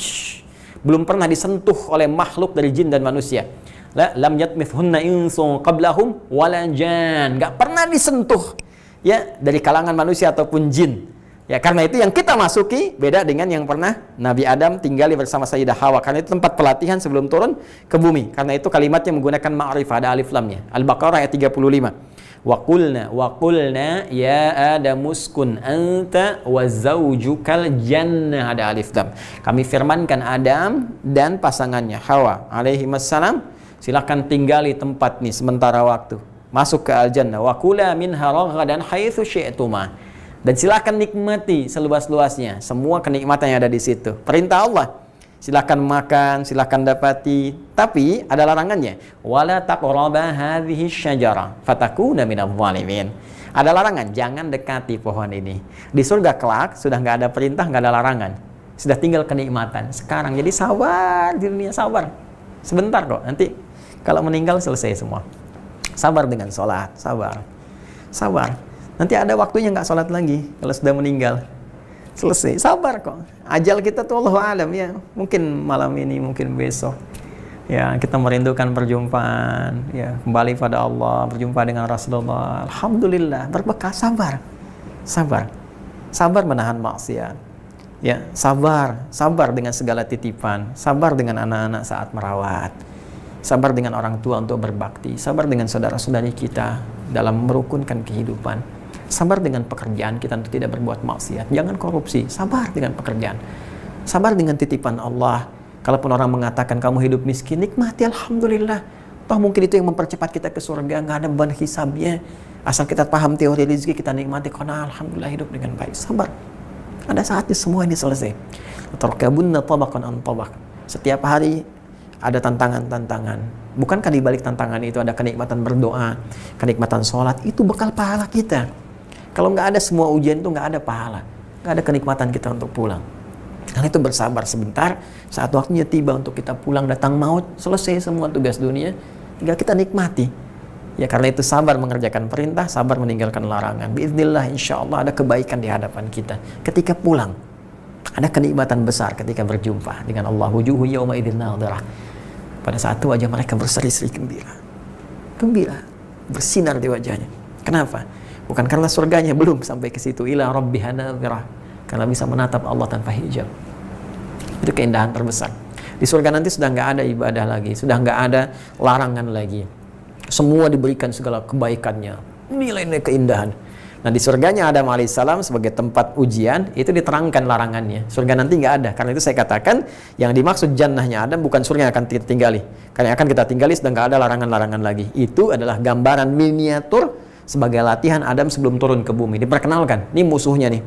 belum pernah disentuh oleh makhluk dari jin dan manusia. Lam yatmithunna insun qablahum wala jan, nggak pernah disentuh ya dari kalangan manusia ataupun jin. Ya, karena itu yang kita masuki beda dengan yang pernah Nabi Adam tinggali bersama Sayyidah Hawa. Karena itu tempat pelatihan sebelum turun ke bumi. Karena itu kalimatnya menggunakan ma'rifah, ada alif lamnya. Al-Baqarah ayat 35. Wa qulna ya Adam uskun anta wa zawjukal jannah, ada alif lam. Kami firmankan Adam dan pasangannya Hawa alaihi wassalam, silakan tinggali tempat nih sementara waktu. Masuk ke al-jannah. Wa kula minha raghadan haitsu syi'tuma. Dan silakan nikmati seluas-luasnya semua kenikmatan yang ada di situ. Perintah Allah, silakan makan, silakan dapati. Tapi ada larangannya. Wala taqraba hadhihi syajarah fatakuna minadh dhalimin. Ada larangan, jangan dekati pohon ini. Di surga kelak sudah nggak ada perintah, nggak ada larangan. Sudah tinggal kenikmatan. Sekarang jadi sabar di dunia, sabar. Sebentar kok, nanti kalau meninggal selesai semua. Sabar dengan sholat, sabar. Sabar. Nanti ada waktunya nggak sholat lagi kalau sudah meninggal. Selesai, sabar kok. Ajal kita tuh Allahu a'lam ya. Mungkin malam ini, mungkin besok. Ya, kita merindukan perjumpaan. Ya, kembali pada Allah, berjumpa dengan Rasulullah. Alhamdulillah, berbekas, sabar. Sabar. Sabar menahan maksiat. Ya, sabar. Sabar dengan segala titipan. Sabar dengan anak-anak saat merawat. Sabar dengan orang tua untuk berbakti. Sabar dengan saudara-saudari kita dalam merukunkan kehidupan. Sabar dengan pekerjaan kita untuk tidak berbuat maksiat. Jangan korupsi. Sabar dengan pekerjaan. Sabar dengan titipan Allah. Kalaupun orang mengatakan kamu hidup miskin, nikmati, alhamdulillah. Toh mungkin itu yang mempercepat kita ke surga. Nggak ada beban hisabnya. Asal kita paham teori rezeki, kita nikmati. Karena alhamdulillah hidup dengan baik. Sabar. Ada saatnya semua ini selesai. Tarkabunna tabaqan an tabaq. Setiap hari ada tantangan-tantangan. Bukankah di balik tantangan itu ada kenikmatan berdoa, kenikmatan sholat? Itu bekal pahala kita. Kalau nggak ada semua ujian itu nggak ada pahala, nggak ada kenikmatan kita untuk pulang. Karena itu bersabar sebentar, saat waktunya tiba untuk kita pulang, datang maut, selesai semua tugas dunia, tinggal kita nikmati. Ya, karena itu sabar mengerjakan perintah, sabar meninggalkan larangan. Biiznillah, insya Allah ada kebaikan di hadapan kita. Ketika pulang, ada kenikmatan besar ketika berjumpa dengan Allah. Wujuhu yawma idzin nadhirah. Pada saat itu wajah mereka berseri-seri gembira. Gembira, bersinar di wajahnya. Kenapa? Bukan karena surganya, belum sampai ke situ. Ila rabbiha nadhirah. karena bisa menatap Allah tanpa hijab. Itu keindahan terbesar. Di surga nanti sudah nggak ada ibadah lagi, sudah nggak ada larangan lagi. Semua diberikan segala kebaikannya, nilai-nilai keindahan. Nah, di surganya Adam alaihissalam sebagai tempat ujian, itu diterangkan larangannya. Surga nanti nggak ada. Karena itu saya katakan, yang dimaksud jannahnya Adam bukan surga yang akan kita tinggali. Karena yang akan kita tinggali sudah nggak ada larangan-larangan lagi. Itu adalah gambaran miniatur sebagai latihan Adam sebelum turun ke bumi. Diperkenalkan, ini musuhnya nih.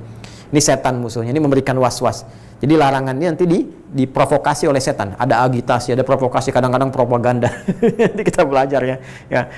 Ini setan musuhnya, ini memberikan was-was. Jadi larangannya nanti diprovokasi oleh setan. Ada agitasi, ada provokasi, kadang-kadang propaganda. Nanti kita belajar ya.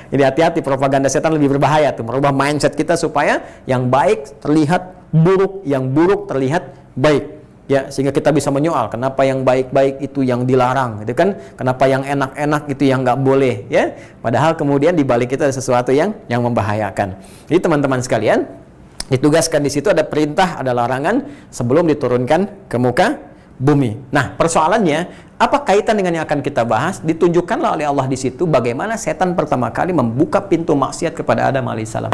Jadi hati-hati, propaganda setan lebih berbahaya tuh, merubah mindset kita supaya yang baik terlihat buruk, yang buruk terlihat baik. Ya, sehingga kita bisa menyoal kenapa yang baik-baik itu yang dilarang, gitu kan? Kenapa yang enak-enak itu yang nggak boleh, ya? Padahal kemudian di balik itu ada sesuatu yang membahayakan. Jadi teman-teman sekalian, ditugaskan di situ ada perintah, ada larangan sebelum diturunkan ke muka bumi. Nah, persoalannya apa kaitan dengan yang akan kita bahas? Ditunjukkanlah oleh Allah di situ bagaimana setan pertama kali membuka pintu maksiat kepada Adam alaihissalam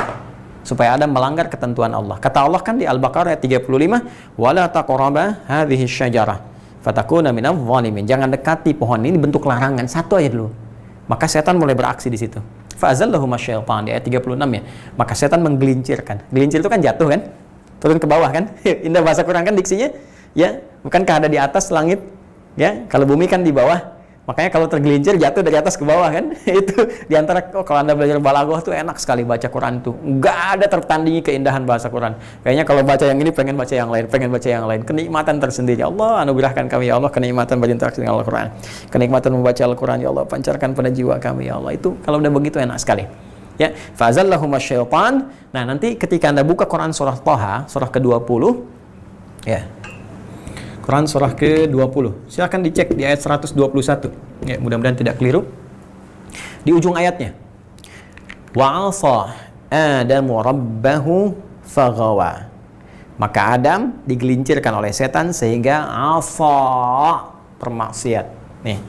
supaya Adam melanggar ketentuan Allah. Kata Allah kan di Al-Baqarah ayat 35, "Wala taqraba hadhihi syajarah fatakuna minadh dhalimin." Jangan dekati pohon ini, bentuk larangan satu aja dulu. Maka setan mulai beraksi di situ. Fa'azallahuma syaitan di ayat 36 ya. Maka setan menggelincirkan. Gelincir itu kan jatuh kan? Turun ke bawah kan? Indah bahasa Quran kan diksinya? Ya, bukankah ada di atas langit? Ya, kalau bumi kan di bawah. Makanya kalau tergelincir jatuh dari atas ke bawah kan? Itu di antara kalau Anda belajar balaghah tuh enak sekali baca Quran tuh. Enggak ada tertandingi keindahan bahasa Quran. Kayaknya kalau baca yang ini pengen baca yang lain, pengen baca yang lain. Kenikmatan tersendiri. Allah anugerahkan kami ya Allah kenikmatan berinteraksi dengan Al-Quran. Kenikmatan membaca Al-Quran ya Allah pancarkan pada jiwa kami ya Allah. Itu kalau udah begitu enak sekali. Ya, fa'azallahuma syaitan. Nah, nanti ketika Anda buka Quran surah Thaha, surah ke-20 ya. Quran surah ke-20. Silahkan dicek di ayat 121. Ya, mudah-mudahan tidak keliru. Di ujung ayatnya. Wa 'asa Adamu rabbahu faghawa. Maka Adam digelincirkan oleh setan sehingga 'asa bermaksiat. Nih.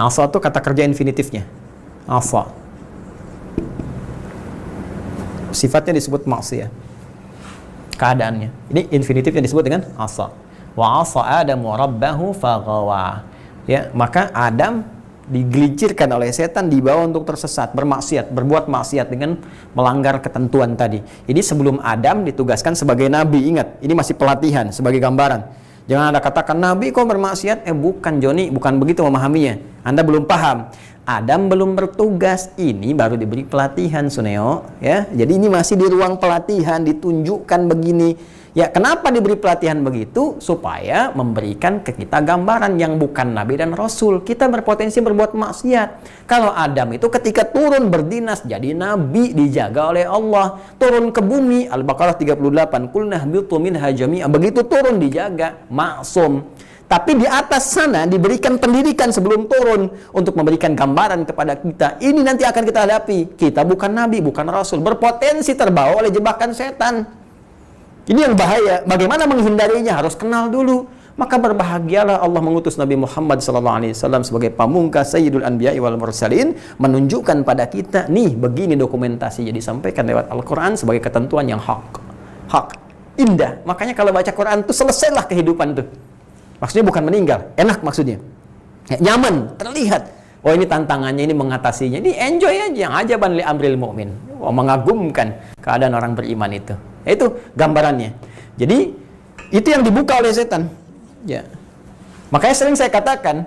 'Asa itu kata kerja infinitifnya. 'Asa. Sifatnya disebut maksiat. Keadaannya. Ini infinitif yang disebut dengan asa. Wa asa Adamu rabbahu faghawa. Ya, maka Adam digelincirkan oleh setan, dibawa untuk tersesat, bermaksiat, berbuat maksiat dengan melanggar ketentuan tadi. Ini sebelum Adam ditugaskan sebagai nabi, ingat, ini masih pelatihan sebagai gambaran. Jangan Anda katakan nabi kok bermaksiat? Bukan Joni, bukan begitu memahaminya. Anda belum paham. Adam belum bertugas, ini baru diberi pelatihan Suneo, ya. Jadi ini masih di ruang pelatihan, ditunjukkan begini. Ya, kenapa diberi pelatihan begitu? Supaya memberikan ke kita gambaran yang bukan nabi dan rasul. Kita berpotensi berbuat maksiat. Kalau Adam itu ketika turun berdinas jadi nabi, dijaga oleh Allah. Turun ke bumi, Al-Baqarah 38, "Qulna habitu minha jami'an." Begitu turun dijaga, maksum. Tapi di atas sana diberikan pendidikan sebelum turun untuk memberikan gambaran kepada kita. Ini nanti akan kita hadapi. Kita bukan nabi, bukan rasul. Berpotensi terbawa oleh jebakan setan. Ini yang bahaya. Bagaimana menghindarinya? Harus kenal dulu. Maka berbahagialah Allah mengutus Nabi Muhammad SAW sebagai pamungkas Sayyidul Anbiya'i wal Mursalin, menunjukkan pada kita, nih begini dokumentasinya disampaikan lewat Al-Quran sebagai ketentuan yang hak, indah. Makanya kalau baca Quran itu selesailah kehidupan itu. Maksudnya bukan meninggal, enak maksudnya. Ya, nyaman, terlihat. Oh ini tantangannya, ini mengatasinya. Ini enjoy aja, yang ajaban li amril mu'min. Oh, mengagumkan keadaan orang beriman itu. Itu gambarannya. Jadi itu yang dibuka oleh setan. Ya. Makanya sering saya katakan,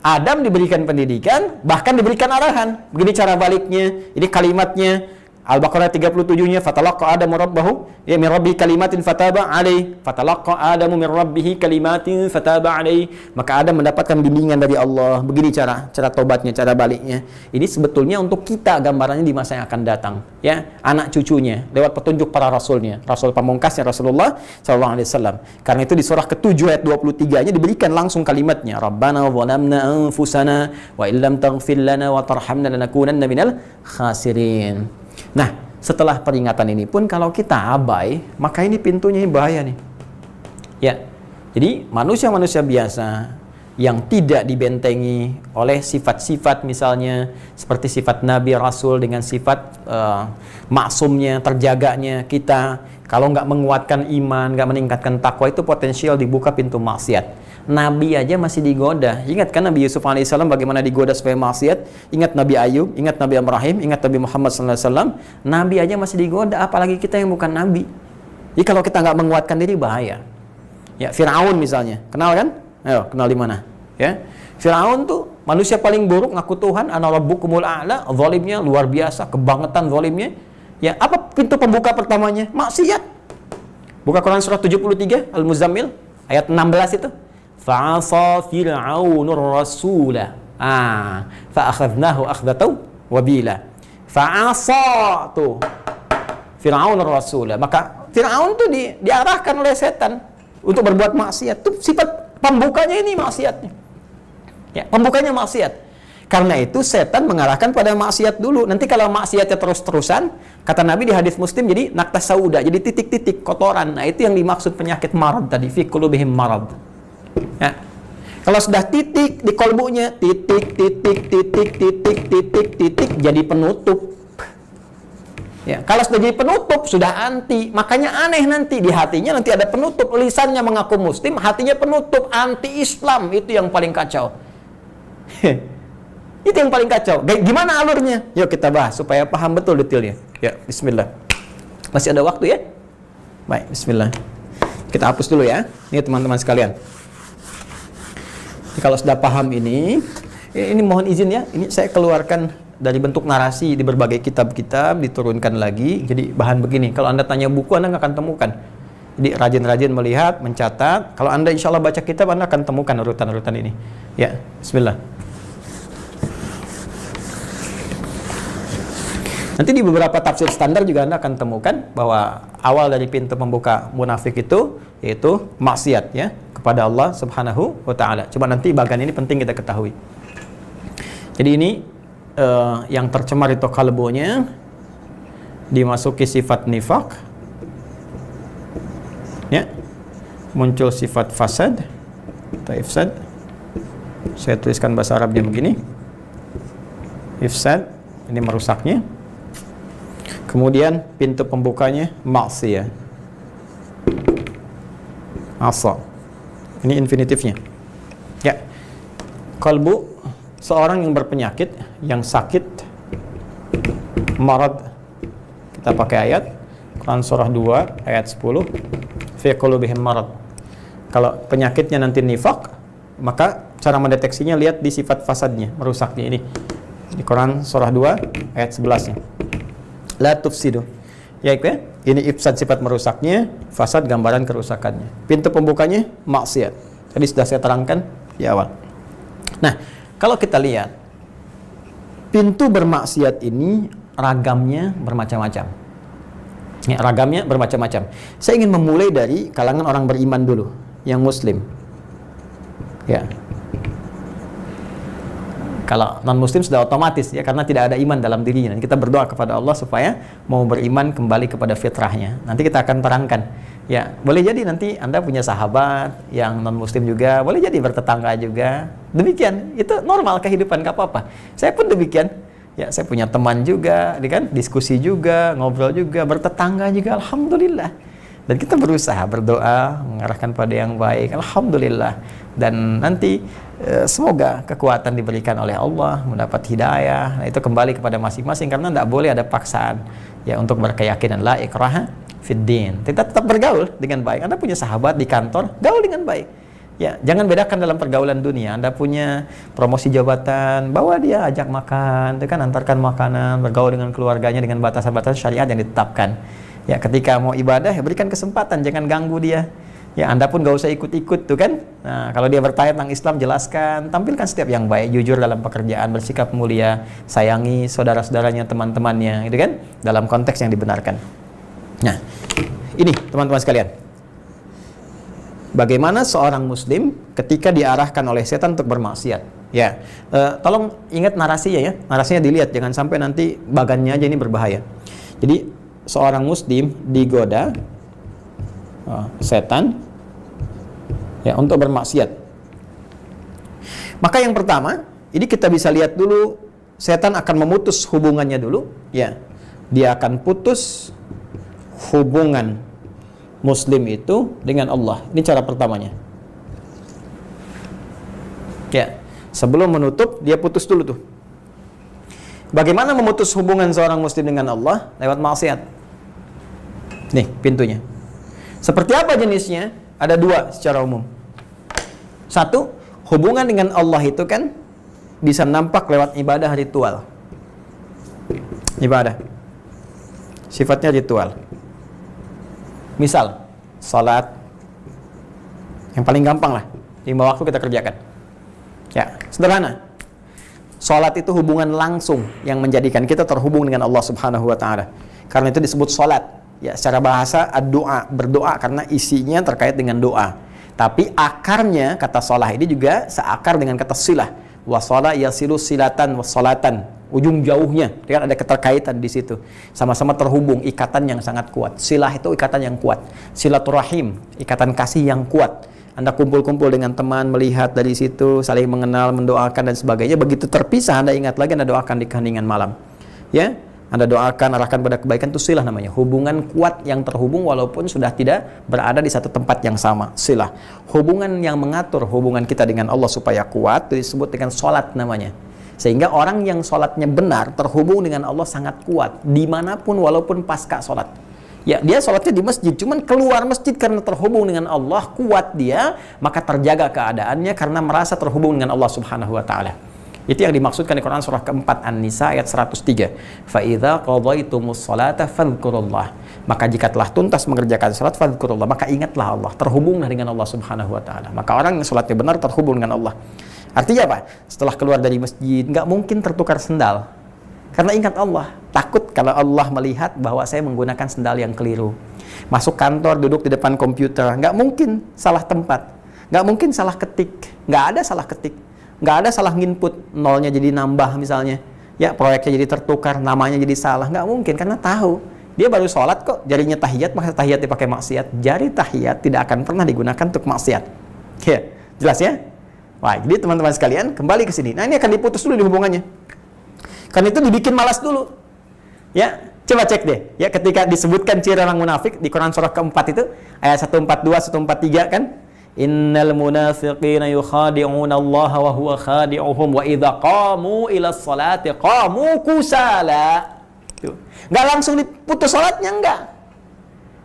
Adam diberikan pendidikan, bahkan diberikan arahan. Begini cara baliknya, ini kalimatnya. Al-Baqarah 37-nya, "Fatalaqqa Adamu rabbahu ya min rabbihi kalimatin fataba alaihi." Fatalaqqa Adamu min rabbihi kalimatin fataba alaihi. Maka Adam mendapatkan bimbingan dari Allah. Begini cara tobatnya, cara baliknya. Ini sebetulnya untuk kita gambarannya di masa yang akan datang, ya, anak cucunya lewat petunjuk para rasulnya, rasul pamungkasnya Rasulullah sallallahu alaihi wasallam. Karena itu di surah ke-7 ayat 23-nya diberikan langsung kalimatnya, "Rabbana zalamna anfusana wa illam taghfir lana wa tarhamna lanakunanna minal khasirin." Nah, setelah peringatan ini pun kalau kita abai, maka ini pintunya bahaya nih. Ya. Jadi manusia-manusia biasa yang tidak dibentengi oleh sifat-sifat misalnya seperti sifat Nabi Rasul dengan sifat maksumnya, terjaganya kita. Kalau nggak menguatkan iman, nggak meningkatkan takwa, itu potensial dibuka pintu maksiat. Nabi aja masih digoda. Ingat kan Nabi Yusuf alaihissalam bagaimana digoda supaya maksiat? Ingat Nabi Ayub, ingat Nabi Ibrahim, ingat Nabi Muhammad SAW. Nabi aja masih digoda, apalagi kita yang bukan Nabi. Jadi kalau kita nggak menguatkan diri bahaya. Ya, Fir'aun misalnya, kenal kan? Ayo, kenal di mana? Ya, Fir'aun tuh manusia paling buruk, ngaku Tuhan, ana rabbukumul a'la, zalimnya luar biasa, kebangetan zalimnya. Ya, apa pintu pembuka pertamanya? Maksiat. Buka Quran surah 73 Al-Muzammil ayat 16 itu. Fa'asa fir'aunur rasula. Fa'akhadnahu akhdatan wabila. Fa'asa tuh fir'aunur rasula. Maka Fir'aun tuh diarahkan oleh setan untuk berbuat maksiat. Tuh sifat pembukanya ini maksiatnya. Ya, pembukanya maksiat. Karena itu setan mengarahkan pada maksiat dulu. Nanti kalau maksiatnya terus-terusan, kata Nabi di hadis Muslim, jadi naktas sauda, jadi titik-titik kotoran. Nah, itu yang dimaksud penyakit marad tadi, fi qulubihim marad. Ya. Kalau sudah titik di kolbunya, titik jadi penutup. Ya, kalau sudah jadi penutup, sudah anti. Makanya aneh nanti di hatinya nanti ada penutup. Lisannya mengaku muslim, hatinya penutup, anti Islam. Itu yang paling kacau. Itu yang paling kacau. Gimana alurnya? Yuk kita bahas supaya paham betul detailnya. Ya, bismillah. Masih ada waktu ya? Baik, bismillah. Kita hapus dulu ya. Ini teman-teman sekalian. Kalau sudah paham ini mohon izin ya. Ini saya keluarkan dari bentuk narasi di berbagai kitab-kitab, diturunkan lagi. Jadi bahan begini. Kalau Anda tanya buku, Anda nggak akan temukan. Jadi rajin-rajin melihat, mencatat. Kalau Anda insya Allah baca kitab, Anda akan temukan urutan-urutan ini. Ya, bismillah. Nanti di beberapa tafsir standar juga Anda akan temukan bahwa awal dari pintu pembuka munafik itu yaitu maksiat ya kepada Allah Subhanahu wa taala. Coba nanti bagian ini penting kita ketahui. Jadi ini yang tercemar itu kalbunya, dimasuki sifat nifak. Ya. Muncul sifat fasad atau ifsad. Saya tuliskan bahasa Arabnya begini. Ifsad, ini merusaknya. Kemudian pintu pembukanya maksiyah. Asa. Ini infinitifnya. Ya. Kalbu seorang yang berpenyakit, yang sakit, marad. Kita pakai ayat Quran surah 2 ayat 10. Fi qulubihim marad. Kalau penyakitnya nanti nifak, maka cara mendeteksinya lihat di sifat fasadnya, merusaknya ini. Di Quran surah 2 ayat 11-nya. La tufsidu. Ya, ini ifsad sifat merusaknya, fasad gambaran kerusakannya. Pintu pembukanya maksiat. Tadi sudah saya terangkan di awal. Nah, kalau kita lihat pintu bermaksiat ini ragamnya bermacam-macam. Ya, ragamnya bermacam-macam. Saya ingin memulai dari kalangan orang beriman dulu, yang muslim. Ya. Kalau non-muslim sudah otomatis ya, karena tidak ada iman dalam dirinya. Kita berdoa kepada Allah supaya mau beriman kembali kepada fitrahnya. Nanti kita akan terangkan. Ya, boleh jadi nanti Anda punya sahabat yang non-muslim juga, boleh jadi bertetangga juga. Demikian, itu normal kehidupan, gak apa-apa. Saya pun demikian. Ya, saya punya teman juga, kan? Diskusi juga, ngobrol juga, bertetangga juga, alhamdulillah. Dan kita berusaha berdoa, mengarahkan pada yang baik, alhamdulillah. Dan nanti semoga kekuatan diberikan oleh Allah, mendapat hidayah. Nah, itu kembali kepada masing-masing, karena tidak boleh ada paksaan ya untuk berkeyakinan la ikraha fid din. Kita tetap bergaul dengan baik. Anda punya sahabat di kantor, gaul dengan baik. Ya, jangan bedakan dalam pergaulan dunia. Anda punya promosi jabatan, bawa dia, ajak makan, kan, antarkan makanan, bergaul dengan keluarganya dengan batasan-batasan syariat yang ditetapkan. Ya, ketika mau ibadah, ya berikan kesempatan, jangan ganggu dia. Ya, Anda pun gak usah ikut-ikut tuh kan. Nah, kalau dia bertanya tentang Islam, jelaskan, tampilkan setiap yang baik, jujur dalam pekerjaan, bersikap mulia, sayangi saudara-saudaranya, teman-temannya, gitu kan, dalam konteks yang dibenarkan. Nah, ini teman-teman sekalian. Bagaimana seorang muslim ketika diarahkan oleh setan untuk bermaksiat? Ya, tolong ingat narasinya ya. Narasinya dilihat, jangan sampai nanti bagannya aja ini berbahaya. Jadi seorang muslim digoda setan ya untuk bermaksiat. Maka yang pertama, ini kita bisa lihat dulu, setan akan memutus hubungannya dulu, ya. Dia akan putus hubungan muslim itu dengan Allah. Ini cara pertamanya. Ya, sebelum menutup, dia putus dulu tuh. Bagaimana memutus hubungan seorang muslim dengan Allah? Lewat maksiat. Nih, pintunya. Seperti apa jenisnya? Ada dua secara umum. Satu, hubungan dengan Allah itu kan bisa nampak lewat ibadah ritual. Ibadah. Sifatnya ritual. Misal, salat. Yang paling gampang lah. 5 waktu kita kerjakan. Ya, sederhana. Salat itu hubungan langsung yang menjadikan kita terhubung dengan Allah Subhanahu wa taala. Karena itu disebut salat. Ya, secara bahasa doa, berdoa karena isinya terkait dengan doa. Tapi akarnya kata salah ini juga seakar dengan kata silah. Wa sala yasilu silatan wa salatan. Ujung jauhnya, dia ada keterkaitan di situ. Sama-sama terhubung, ikatan yang sangat kuat. Silah itu ikatan yang kuat. Silaturahim, ikatan kasih yang kuat. Anda kumpul-kumpul dengan teman, melihat dari situ, saling mengenal, mendoakan dan sebagainya. Begitu terpisah, Anda ingat lagi, Anda doakan di keheningan malam. Ya, Anda doakan, arahkan pada kebaikan, itu silah namanya. Hubungan kuat yang terhubung walaupun sudah tidak berada di satu tempat yang sama. Silah. Hubungan yang mengatur hubungan kita dengan Allah supaya kuat, itu disebut dengan sholat namanya. Sehingga orang yang sholatnya benar, terhubung dengan Allah sangat kuat. Dimanapun walaupun pasca sholat. Ya, dia sholatnya di masjid, cuman keluar masjid karena terhubung dengan Allah, kuat dia, maka terjaga keadaannya karena merasa terhubung dengan Allah Subhanahu wa taala. Itu yang dimaksudkan di Quran surah keempat An-Nisa ayat 103. Fa idza qadhaitumus sholata fadhkurullah. Maka jika telah tuntas mengerjakan salat fadhkurullah, maka ingatlah Allah, terhubunglah dengan Allah Subhanahu wa taala. Maka orang yang salatnya benar terhubung dengan Allah. Artinya apa? Setelah keluar dari masjid, nggak mungkin tertukar sendal. Karena ingat Allah, takut kalau Allah melihat bahwa saya menggunakan sendal yang keliru. Masuk kantor, duduk di depan komputer, nggak mungkin salah tempat, nggak mungkin salah ketik, nggak ada salah ketik, nggak ada salah nginput, nolnya jadi nambah misalnya, ya proyeknya jadi tertukar, namanya jadi salah, nggak mungkin karena tahu dia baru sholat kok, jarinya tahiyat, maka tahiyat dipakai maksiat, jari tahiyat tidak akan pernah digunakan untuk maksiat. Ya, jelas ya? Wah, jadi teman-teman sekalian kembali ke sini. Nah ini akan diputus dulu di hubungannya. Karena itu dibikin malas dulu. Ya, coba cek deh. Ya, ketika disebutkan ciri orang munafik di Quran surah keempat itu ayat 142, 143 kan? Innal munafiqina yukhadi'una Allah wa huwa khadi'uhum wa idza qamu ila sholati qamu kusala. Tuh. Enggak langsung diputus salatnya enggak.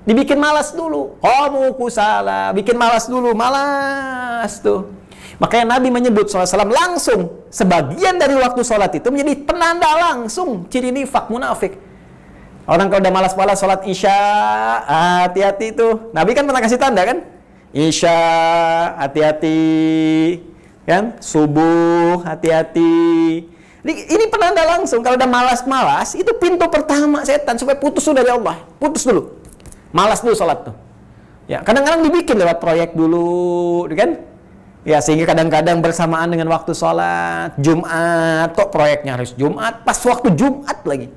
Dibikin malas dulu. Qamu kusala, bikin malas dulu, malas tuh. Makanya Nabi menyebut SAW langsung sebagian dari waktu sholat itu menjadi penanda langsung ciri nifak munafik. Orang kalau udah malas-malas sholat isya, hati-hati itu. Nabi kan pernah kasih tanda kan? Isya, hati-hati. Kan? Subuh, hati-hati. Ini penanda langsung. Kalau udah malas-malas, itu pintu pertama setan supaya putus dari Allah. Putus dulu. Malas dulu sholat tuh. Ya, kadang-kadang dibikin lewat proyek dulu, kan? Ya, sehingga kadang-kadang bersamaan dengan waktu sholat, Jumat, kok proyeknya harus Jumat, pas waktu Jumat lagi.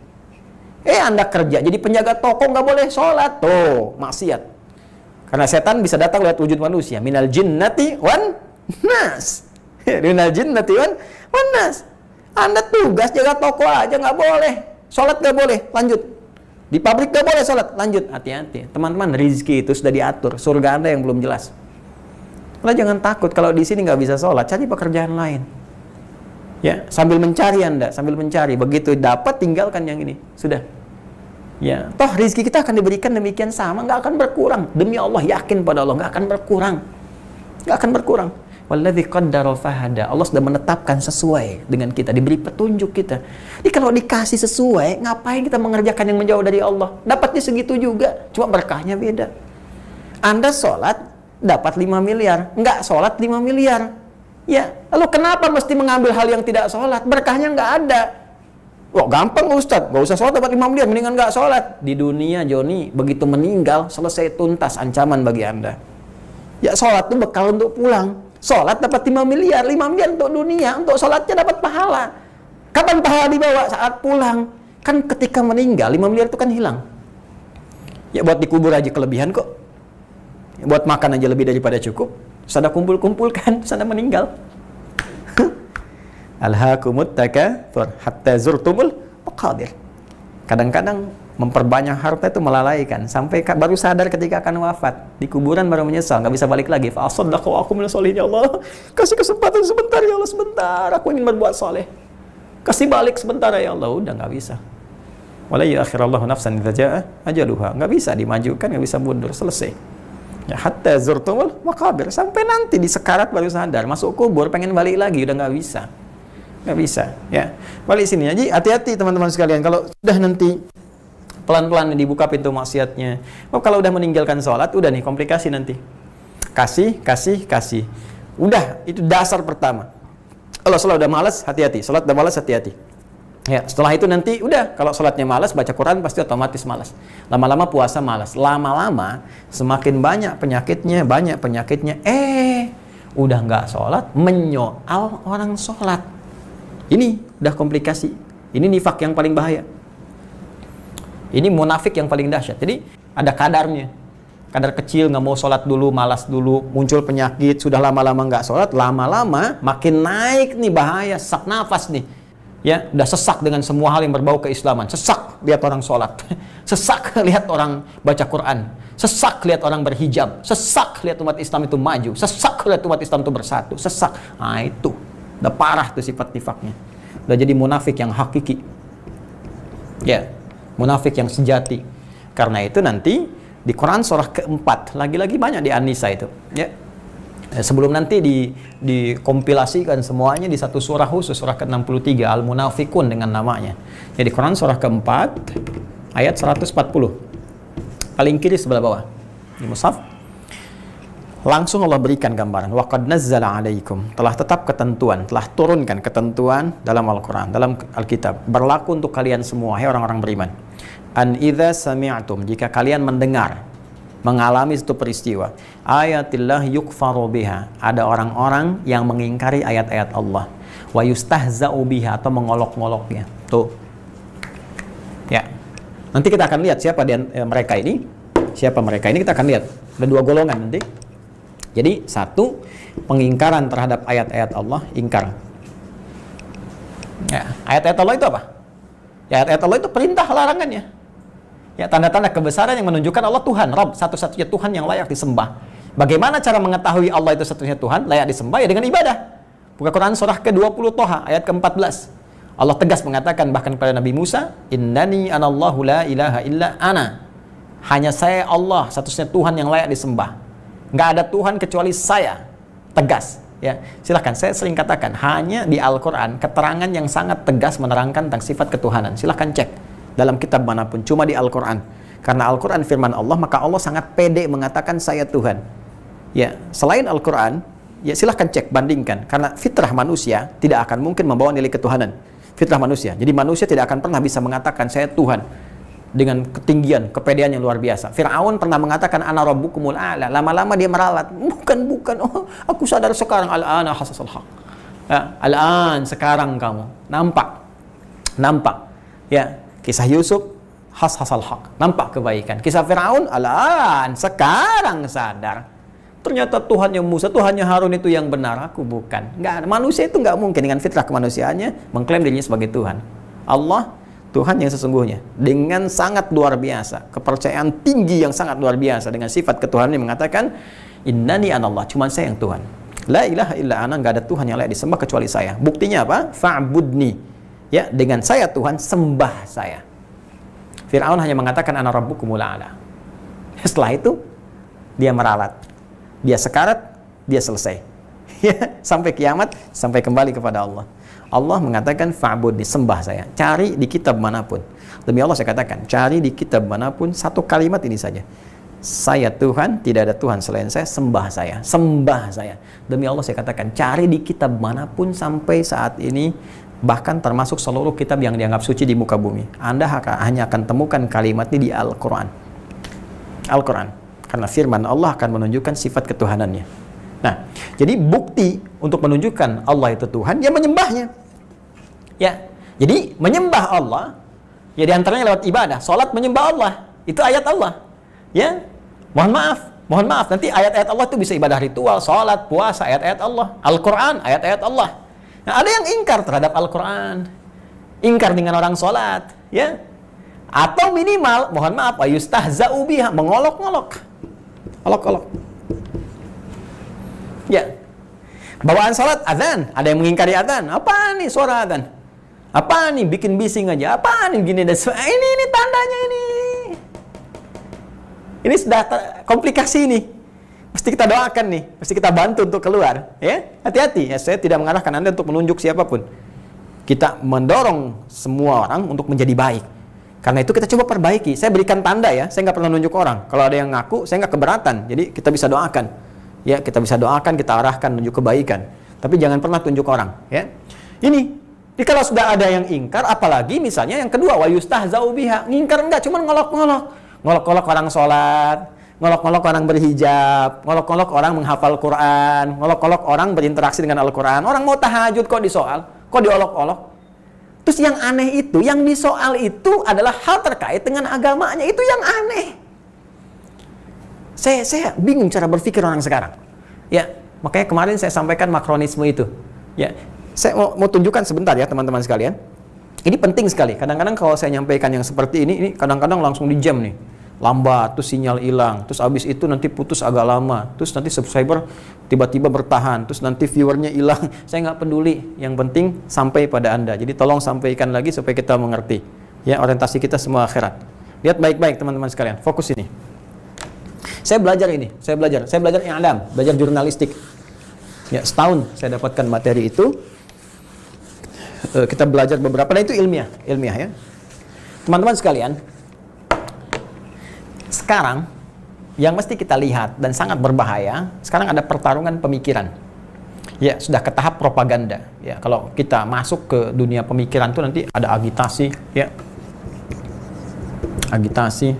Anda kerja, jadi penjaga toko nggak boleh sholat, tuh, maksiat. Karena setan bisa datang lewat wujud manusia, minal jinnati wan nas. Minal jinnati wan nas. Anda tugas jaga toko aja nggak boleh, sholat nggak boleh, lanjut. Di pabrik nggak boleh sholat, lanjut. Hati-hati, teman-teman, rezeki itu sudah diatur, surga Anda yang belum jelas. Lah jangan takut kalau di sini nggak bisa sholat, cari pekerjaan lain. Ya, sambil mencari Anda, sambil mencari. Begitu dapat tinggalkan yang ini, sudah. Ya, toh rezeki kita akan diberikan demikian sama, nggak akan berkurang. Demi Allah yakin pada Allah nggak akan berkurang, nggak akan berkurang. Walladzi qaddara fahada. Allah sudah menetapkan sesuai dengan kita, diberi petunjuk kita. Jadi kalau dikasih sesuai, ngapain kita mengerjakan yang menjauh dari Allah? Dapatnya segitu juga, cuma berkahnya beda. Anda sholat dapat 5 miliar, enggak sholat 5 miliar. Ya, lalu kenapa mesti mengambil hal yang tidak sholat? Berkahnya enggak ada. Wah, gampang Ustadz, nggak usah sholat dapat 5 miliar, mendingan enggak sholat. Di dunia, Joni, begitu meninggal, selesai tuntas ancaman bagi Anda. Ya, sholat itu bekal untuk pulang. Sholat dapat 5 miliar, 5 miliar untuk dunia, untuk sholatnya dapat pahala. Kapan pahala dibawa? Saat pulang. Kan ketika meninggal, 5 miliar itu kan hilang. Ya, buat dikubur aja kelebihan kok. Buat makan aja lebih daripada cukup. Terus Anda kumpul-kumpulkan, terus Anda meninggal. Alhaakumut takatsur hatta zurtumul maqabir. Kadang-kadang memperbanyak harta itu melalaikan sampai baru sadar ketika akan wafat, di kuburan baru menyesal, nggak bisa balik lagi. Fa asaddaqu aku minas solihin, ya Allah, kasih kesempatan sebentar ya Allah, sebentar aku ingin berbuat soleh, kasih balik sebentar ya Allah. Udah nggak bisa. Wala yu'akhirallahu nafsan idza jaa ajaluha, nggak bisa dimajukan, nggak bisa mundur, selesai. Ya, hatta zurtumul maqabir, sampai nanti di sekarat baru sadar, masuk kubur pengen balik lagi, udah nggak bisa. Nggak bisa, ya. Balik sini. Jadi hati-hati teman-teman sekalian, kalau sudah nanti pelan-pelan dibuka pintu maksiatnya. Oh, kalau udah meninggalkan sholat, udah nih komplikasi nanti. Kasih. Udah, itu dasar pertama. Kalau sholat udah malas, hati-hati. Sholat udah malas, hati-hati. Ya, setelah itu nanti udah, kalau sholatnya malas, baca Quran pasti otomatis malas. Lama-lama puasa malas. Lama-lama semakin banyak penyakitnya, udah nggak sholat, menyoal orang sholat. Ini udah komplikasi. Ini nifak yang paling bahaya. Ini munafik yang paling dahsyat. Jadi ada kadarnya. Kadar kecil, nggak mau sholat dulu, malas dulu, muncul penyakit, sudah lama-lama nggak sholat, lama-lama makin naik nih bahaya, sesak nafas nih. Ya, udah sesak dengan semua hal yang berbau keislaman. Sesak lihat orang sholat, sesak lihat orang baca Quran, sesak lihat orang berhijab, sesak lihat umat Islam itu maju, sesak lihat umat Islam itu bersatu, sesak. Nah itu, udah parah tuh sifat nifaknya. Udah jadi munafik yang hakiki. Ya, munafik yang sejati. Karena itu nanti di Quran surah keempat, lagi-lagi banyak di An-Nisa itu. Ya. Sebelum nanti dikompilasikan semuanya di satu surah khusus, surah ke-63 Al-Munafikun dengan namanya. Jadi Quran surah keempat ayat 140, paling kiri sebelah bawah di mushaf. Langsung Allah berikan gambaran, wa qad nazzala alaikum, telah tetap ketentuan, telah turunkan ketentuan dalam Al-Quran, dalam Alkitab, berlaku untuk kalian semua, hai orang-orang beriman. An idza sami'tum, jika kalian mendengar, mengalami satu peristiwa, ayatillah yukfaru biha, ada orang-orang yang mengingkari ayat-ayat Allah, wa yustahza'u biha, atau mengolok-ngoloknya. Tuh. Ya. Nanti kita akan lihat siapa mereka ini. Siapa mereka ini kita akan lihat. Ada dua golongan nanti. Jadi satu, pengingkaran terhadap ayat-ayat Allah, ingkar. Ya, ayat-ayat Allah itu apa? Ya, ayat-ayat Allah itu perintah larangannya. Ya, tanda-tanda kebesaran yang menunjukkan Allah Tuhan, Rabb, satu-satunya Tuhan yang layak disembah. Bagaimana cara mengetahui Allah itu satu-satunya Tuhan, layak disembah? Ya dengan ibadah. Buka Quran surah ke-20 Toha, ayat ke-14. Allah tegas mengatakan bahkan kepada Nabi Musa, Innani anallahu la ilaha illa ana. Hanya saya Allah, satu-satunya Tuhan yang layak disembah. Nggak ada Tuhan kecuali saya. Tegas. Ya, silahkan, saya sering katakan, hanya di Al-Quran, keterangan yang sangat tegas menerangkan tentang sifat ketuhanan. Silahkan cek dalam kitab manapun, cuma di Al-Quran. Karena Al-Quran firman Allah, maka Allah sangat pede mengatakan saya Tuhan. Ya, selain Al-Quran, ya silahkan cek, bandingkan. Karena fitrah manusia tidak akan mungkin membawa nilai ketuhanan. Fitrah manusia. Jadi manusia tidak akan pernah bisa mengatakan saya Tuhan dengan ketinggian, kepedean yang luar biasa. Fir'aun pernah mengatakan ana rabbukumul a'la. Lama-lama dia meralat. Bukan. Oh, aku sadar sekarang. Al-ana hasasal haq. Ya, al-an, sekarang kamu. Nampak. Ya. Kisah Yusuf, hasasal haq, nampak kebaikan. Kisah Fir'aun, al-an, sekarang sadar. Ternyata Tuhannya Musa, Tuhannya Harun itu yang benar, aku bukan. Nggak, manusia itu nggak mungkin dengan fitrah kemanusiaannya mengklaim dirinya sebagai Tuhan. Allah, Tuhan yang sesungguhnya, dengan sangat luar biasa, kepercayaan tinggi yang sangat luar biasa, dengan sifat ketuhanan yang mengatakan, Innani anallah, cuma saya yang Tuhan. La ilaha illa ana, nggak ada Tuhan yang layak disembah kecuali saya. Buktinya apa? Fa'budni. Ya, dengan saya Tuhan, sembah saya. Fir'aun hanya mengatakan ana rabbukumul a'la. Setelah itu dia meralat, dia sekarat, dia selesai. Ya, sampai kiamat, sampai kembali kepada Allah. Allah mengatakan fa'budni, sembah saya. Cari di kitab manapun. Demi Allah saya katakan, cari di kitab manapun satu kalimat ini saja. Saya Tuhan, tidak ada Tuhan selain saya, sembah saya. Sembah saya. Demi Allah saya katakan, cari di kitab manapun sampai saat ini, bahkan termasuk seluruh kitab yang dianggap suci di muka bumi, Anda hanya akan temukan kalimat ini di Al-Quran. Al-Quran. Karena firman Allah akan menunjukkan sifat ketuhanannya. Nah, jadi bukti untuk menunjukkan Allah itu Tuhan, ya menyembahnya. Ya, jadi menyembah Allah, ya diantaranya lewat ibadah. Salat menyembah Allah, itu ayat Allah. Ya, mohon maaf, nanti ayat-ayat Allah itu bisa ibadah ritual, salat, puasa, ayat-ayat Allah. Al-Quran, ayat-ayat Allah. Nah, ada yang ingkar terhadap Al-Quran, ingkar dengan orang sholat, ya. Atau minimal, mohon maaf, yustahza'u biha, mengolok-olok, olok-olok. Ya. Bawaan sholat, azan, ada yang mengingkari azan. Apa nih suara azan? Apa nih bikin bising aja? Apa nih gini dan ini tandanya ini. Ini sudah komplikasi nih. Mesti kita doakan nih, mesti kita bantu untuk keluar, ya. Hati-hati, ya, saya tidak mengarahkan Anda untuk menunjuk siapapun. Kita mendorong semua orang untuk menjadi baik. Karena itu kita coba perbaiki. Saya berikan tanda ya, saya nggak pernah nunjuk orang. Kalau ada yang ngaku, saya nggak keberatan. Jadi kita bisa doakan. Ya, kita bisa doakan, kita arahkan, nunjuk kebaikan. Tapi jangan pernah tunjuk orang. Ya. Ini, jadi kalau sudah ada yang ingkar, apalagi misalnya yang kedua, wa yustahza'u biha. Ngingkar enggak, cuma ngolok-ngolok. Ngolok-ngolok orang sholat, ngolok-ngolok orang berhijab, ngolok-ngolok orang menghafal Quran, ngolok-ngolok orang berinteraksi dengan Al-Quran. Orang mau tahajud kok disoal, kok diolok-olok. Terus yang aneh itu, yang disoal itu adalah hal terkait dengan agamanya. Itu yang aneh. Saya bingung cara berpikir orang sekarang. Ya, makanya kemarin saya sampaikan makronisme itu. Ya, saya mau tunjukkan sebentar ya teman-teman sekalian. Ini penting sekali. Kadang-kadang kalau saya nyampaikan yang seperti ini kadang-kadang langsung di jam nih. Lambat, terus sinyal hilang, terus abis itu nanti putus agak lama, terus nanti subscriber tiba-tiba bertahan, terus nanti viewernya hilang. Saya nggak peduli, yang penting sampai pada Anda. Jadi tolong sampaikan lagi supaya kita mengerti. Ya, orientasi kita semua akhirat. Lihat baik-baik teman-teman sekalian, fokus ini. Saya belajar ini, saya belajar i'lam, belajar jurnalistik. Ya, setahun saya dapatkan materi itu. Kita belajar beberapa, nah itu ilmiah ya. Teman-teman sekalian, sekarang yang mesti kita lihat dan sangat berbahaya, sekarang ada pertarungan pemikiran. Ya, sudah ke tahap propaganda. Ya, kalau kita masuk ke dunia pemikiran itu nanti ada agitasi, ya. Agitasi.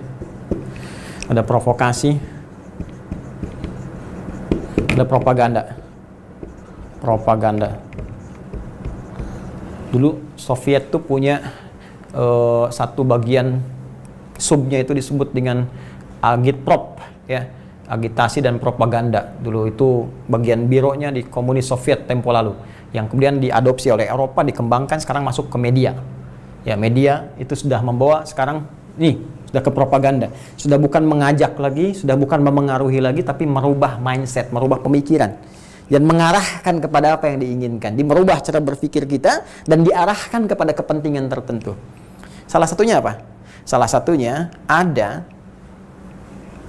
Ada provokasi. Ada propaganda. Propaganda. Dulu Soviet tuh punya satu bagian subnya itu disebut dengan agitprop, ya, agitasi dan propaganda. Dulu itu bagian bironya di komunis Soviet tempo lalu, yang kemudian diadopsi oleh Eropa, dikembangkan, sekarang masuk ke media. Ya, media itu sudah membawa sekarang nih sudah ke propaganda, sudah bukan mengajak lagi, sudah bukan memengaruhi lagi, tapi merubah mindset, merubah pemikiran dan mengarahkan kepada apa yang diinginkan, merubah cara berpikir kita dan diarahkan kepada kepentingan tertentu. Salah satunya apa? Salah satunya ada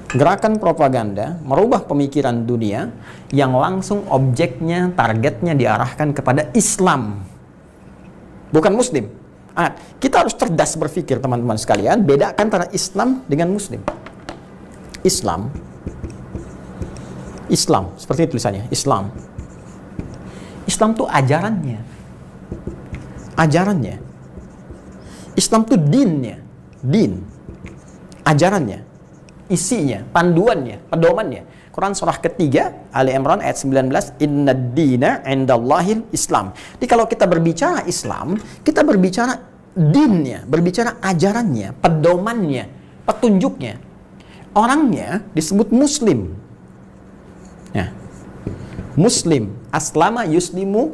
gerakan propaganda merubah pemikiran dunia yang langsung objeknya, targetnya diarahkan kepada Islam, bukan Muslim. Kita harus cerdas berpikir teman-teman sekalian, bedakan antara Islam dengan Muslim. Islam, seperti tulisannya, Islam. Islam tuh ajarannya. Islam tuh dinnya. Din, ajarannya, isinya, panduannya, pedomannya. Quran surah ketiga, Ali Imran ayat 19, Inna dina indallahil Islam. Jadi kalau kita berbicara Islam, kita berbicara dinnya, berbicara ajarannya, pedomannya, petunjuknya. Orangnya disebut Muslim. Ya. Muslim, aslama yuslimu,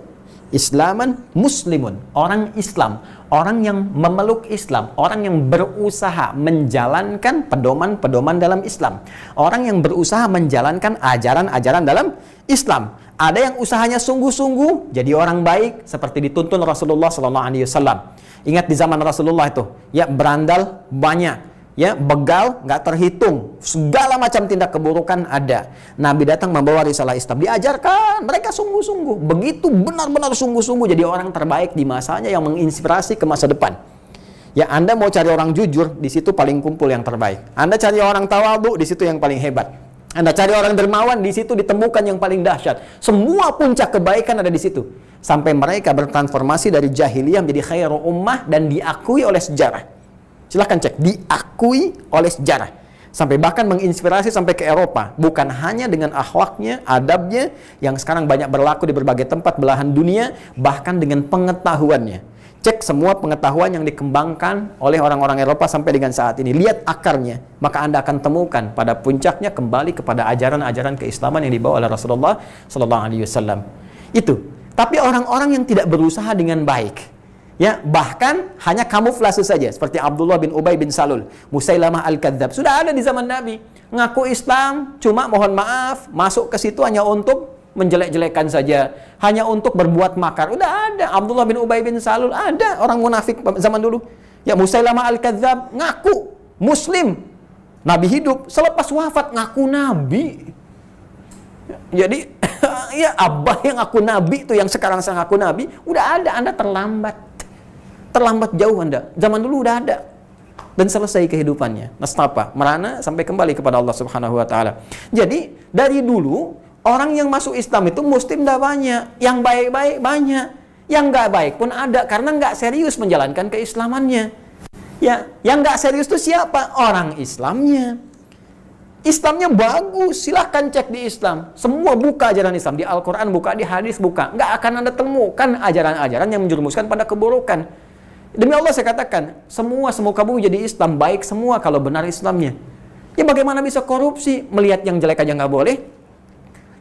islaman muslimun. Orang Islam, orang yang memeluk Islam, orang yang berusaha menjalankan pedoman-pedoman dalam Islam, orang yang berusaha menjalankan ajaran-ajaran dalam Islam. Ada yang usahanya sungguh-sungguh jadi orang baik seperti dituntun Rasulullah SAW. Ingat di zaman Rasulullah itu, ya, berandal banyak, ya, begal nggak terhitung, segala macam tindak keburukan ada. Nabi datang membawa risalah Islam, diajarkan, mereka sungguh-sungguh, begitu benar-benar sungguh-sungguh jadi orang terbaik di masanya yang menginspirasi ke masa depan. Ya, Anda mau cari orang jujur, di situ paling kumpul yang terbaik. Anda cari orang tawadhu, di situ yang paling hebat. Anda cari orang dermawan, di situ ditemukan yang paling dahsyat. Semua puncak kebaikan ada di situ. Sampai mereka bertransformasi dari jahiliyah menjadi khairu ummah dan diakui oleh sejarah. Silahkan cek, diakui oleh sejarah. Sampai bahkan menginspirasi sampai ke Eropa. Bukan hanya dengan akhlaknya, adabnya, yang sekarang banyak berlaku di berbagai tempat belahan dunia, bahkan dengan pengetahuannya. Cek semua pengetahuan yang dikembangkan oleh orang-orang Eropa sampai dengan saat ini. Lihat akarnya, maka Anda akan temukan pada puncaknya kembali kepada ajaran-ajaran keislaman yang dibawa oleh Rasulullah SAW. Itu. Tapi orang-orang yang tidak berusaha dengan baik, ya, bahkan hanya kamuflase saja, seperti Abdullah bin Ubay bin Salul, Musailamah al-Kadzab, sudah ada di zaman Nabi, ngaku Islam, cuma mohon maaf, masuk ke situ hanya untuk menjelek-jelekan saja, hanya untuk berbuat makar. Udah ada Abdullah bin Ubay bin Salul, ada orang munafik zaman dulu. Ya, Musailamah al-Kadzab ngaku Muslim, Nabi hidup, selepas wafat ngaku Nabi. Jadi ya, abah yang ngaku Nabi itu, yang sekarang saya ngaku Nabi, udah ada. Anda terlambat jauh Anda. Zaman dulu udah ada dan selesai kehidupannya. Nastapa, merana sampai kembali kepada Allah Subhanahu wa taala. Jadi dari dulu orang yang masuk Islam itu muslim dah banyak, yang baik-baik banyak, yang nggak baik pun ada karena nggak serius menjalankan keislamannya. Ya, yang nggak serius itu siapa? Orang Islamnya. Islamnya bagus, silahkan cek di Islam. Semua buka ajaran Islam, di Al-Quran buka, di hadis buka. Nggak akan Anda temukan ajaran-ajaran yang menjerumuskan pada keburukan. Demi Allah saya katakan, semua kamu jadi Islam, baik semua kalau benar Islamnya. Ya bagaimana bisa korupsi? Melihat yang jelek aja nggak boleh?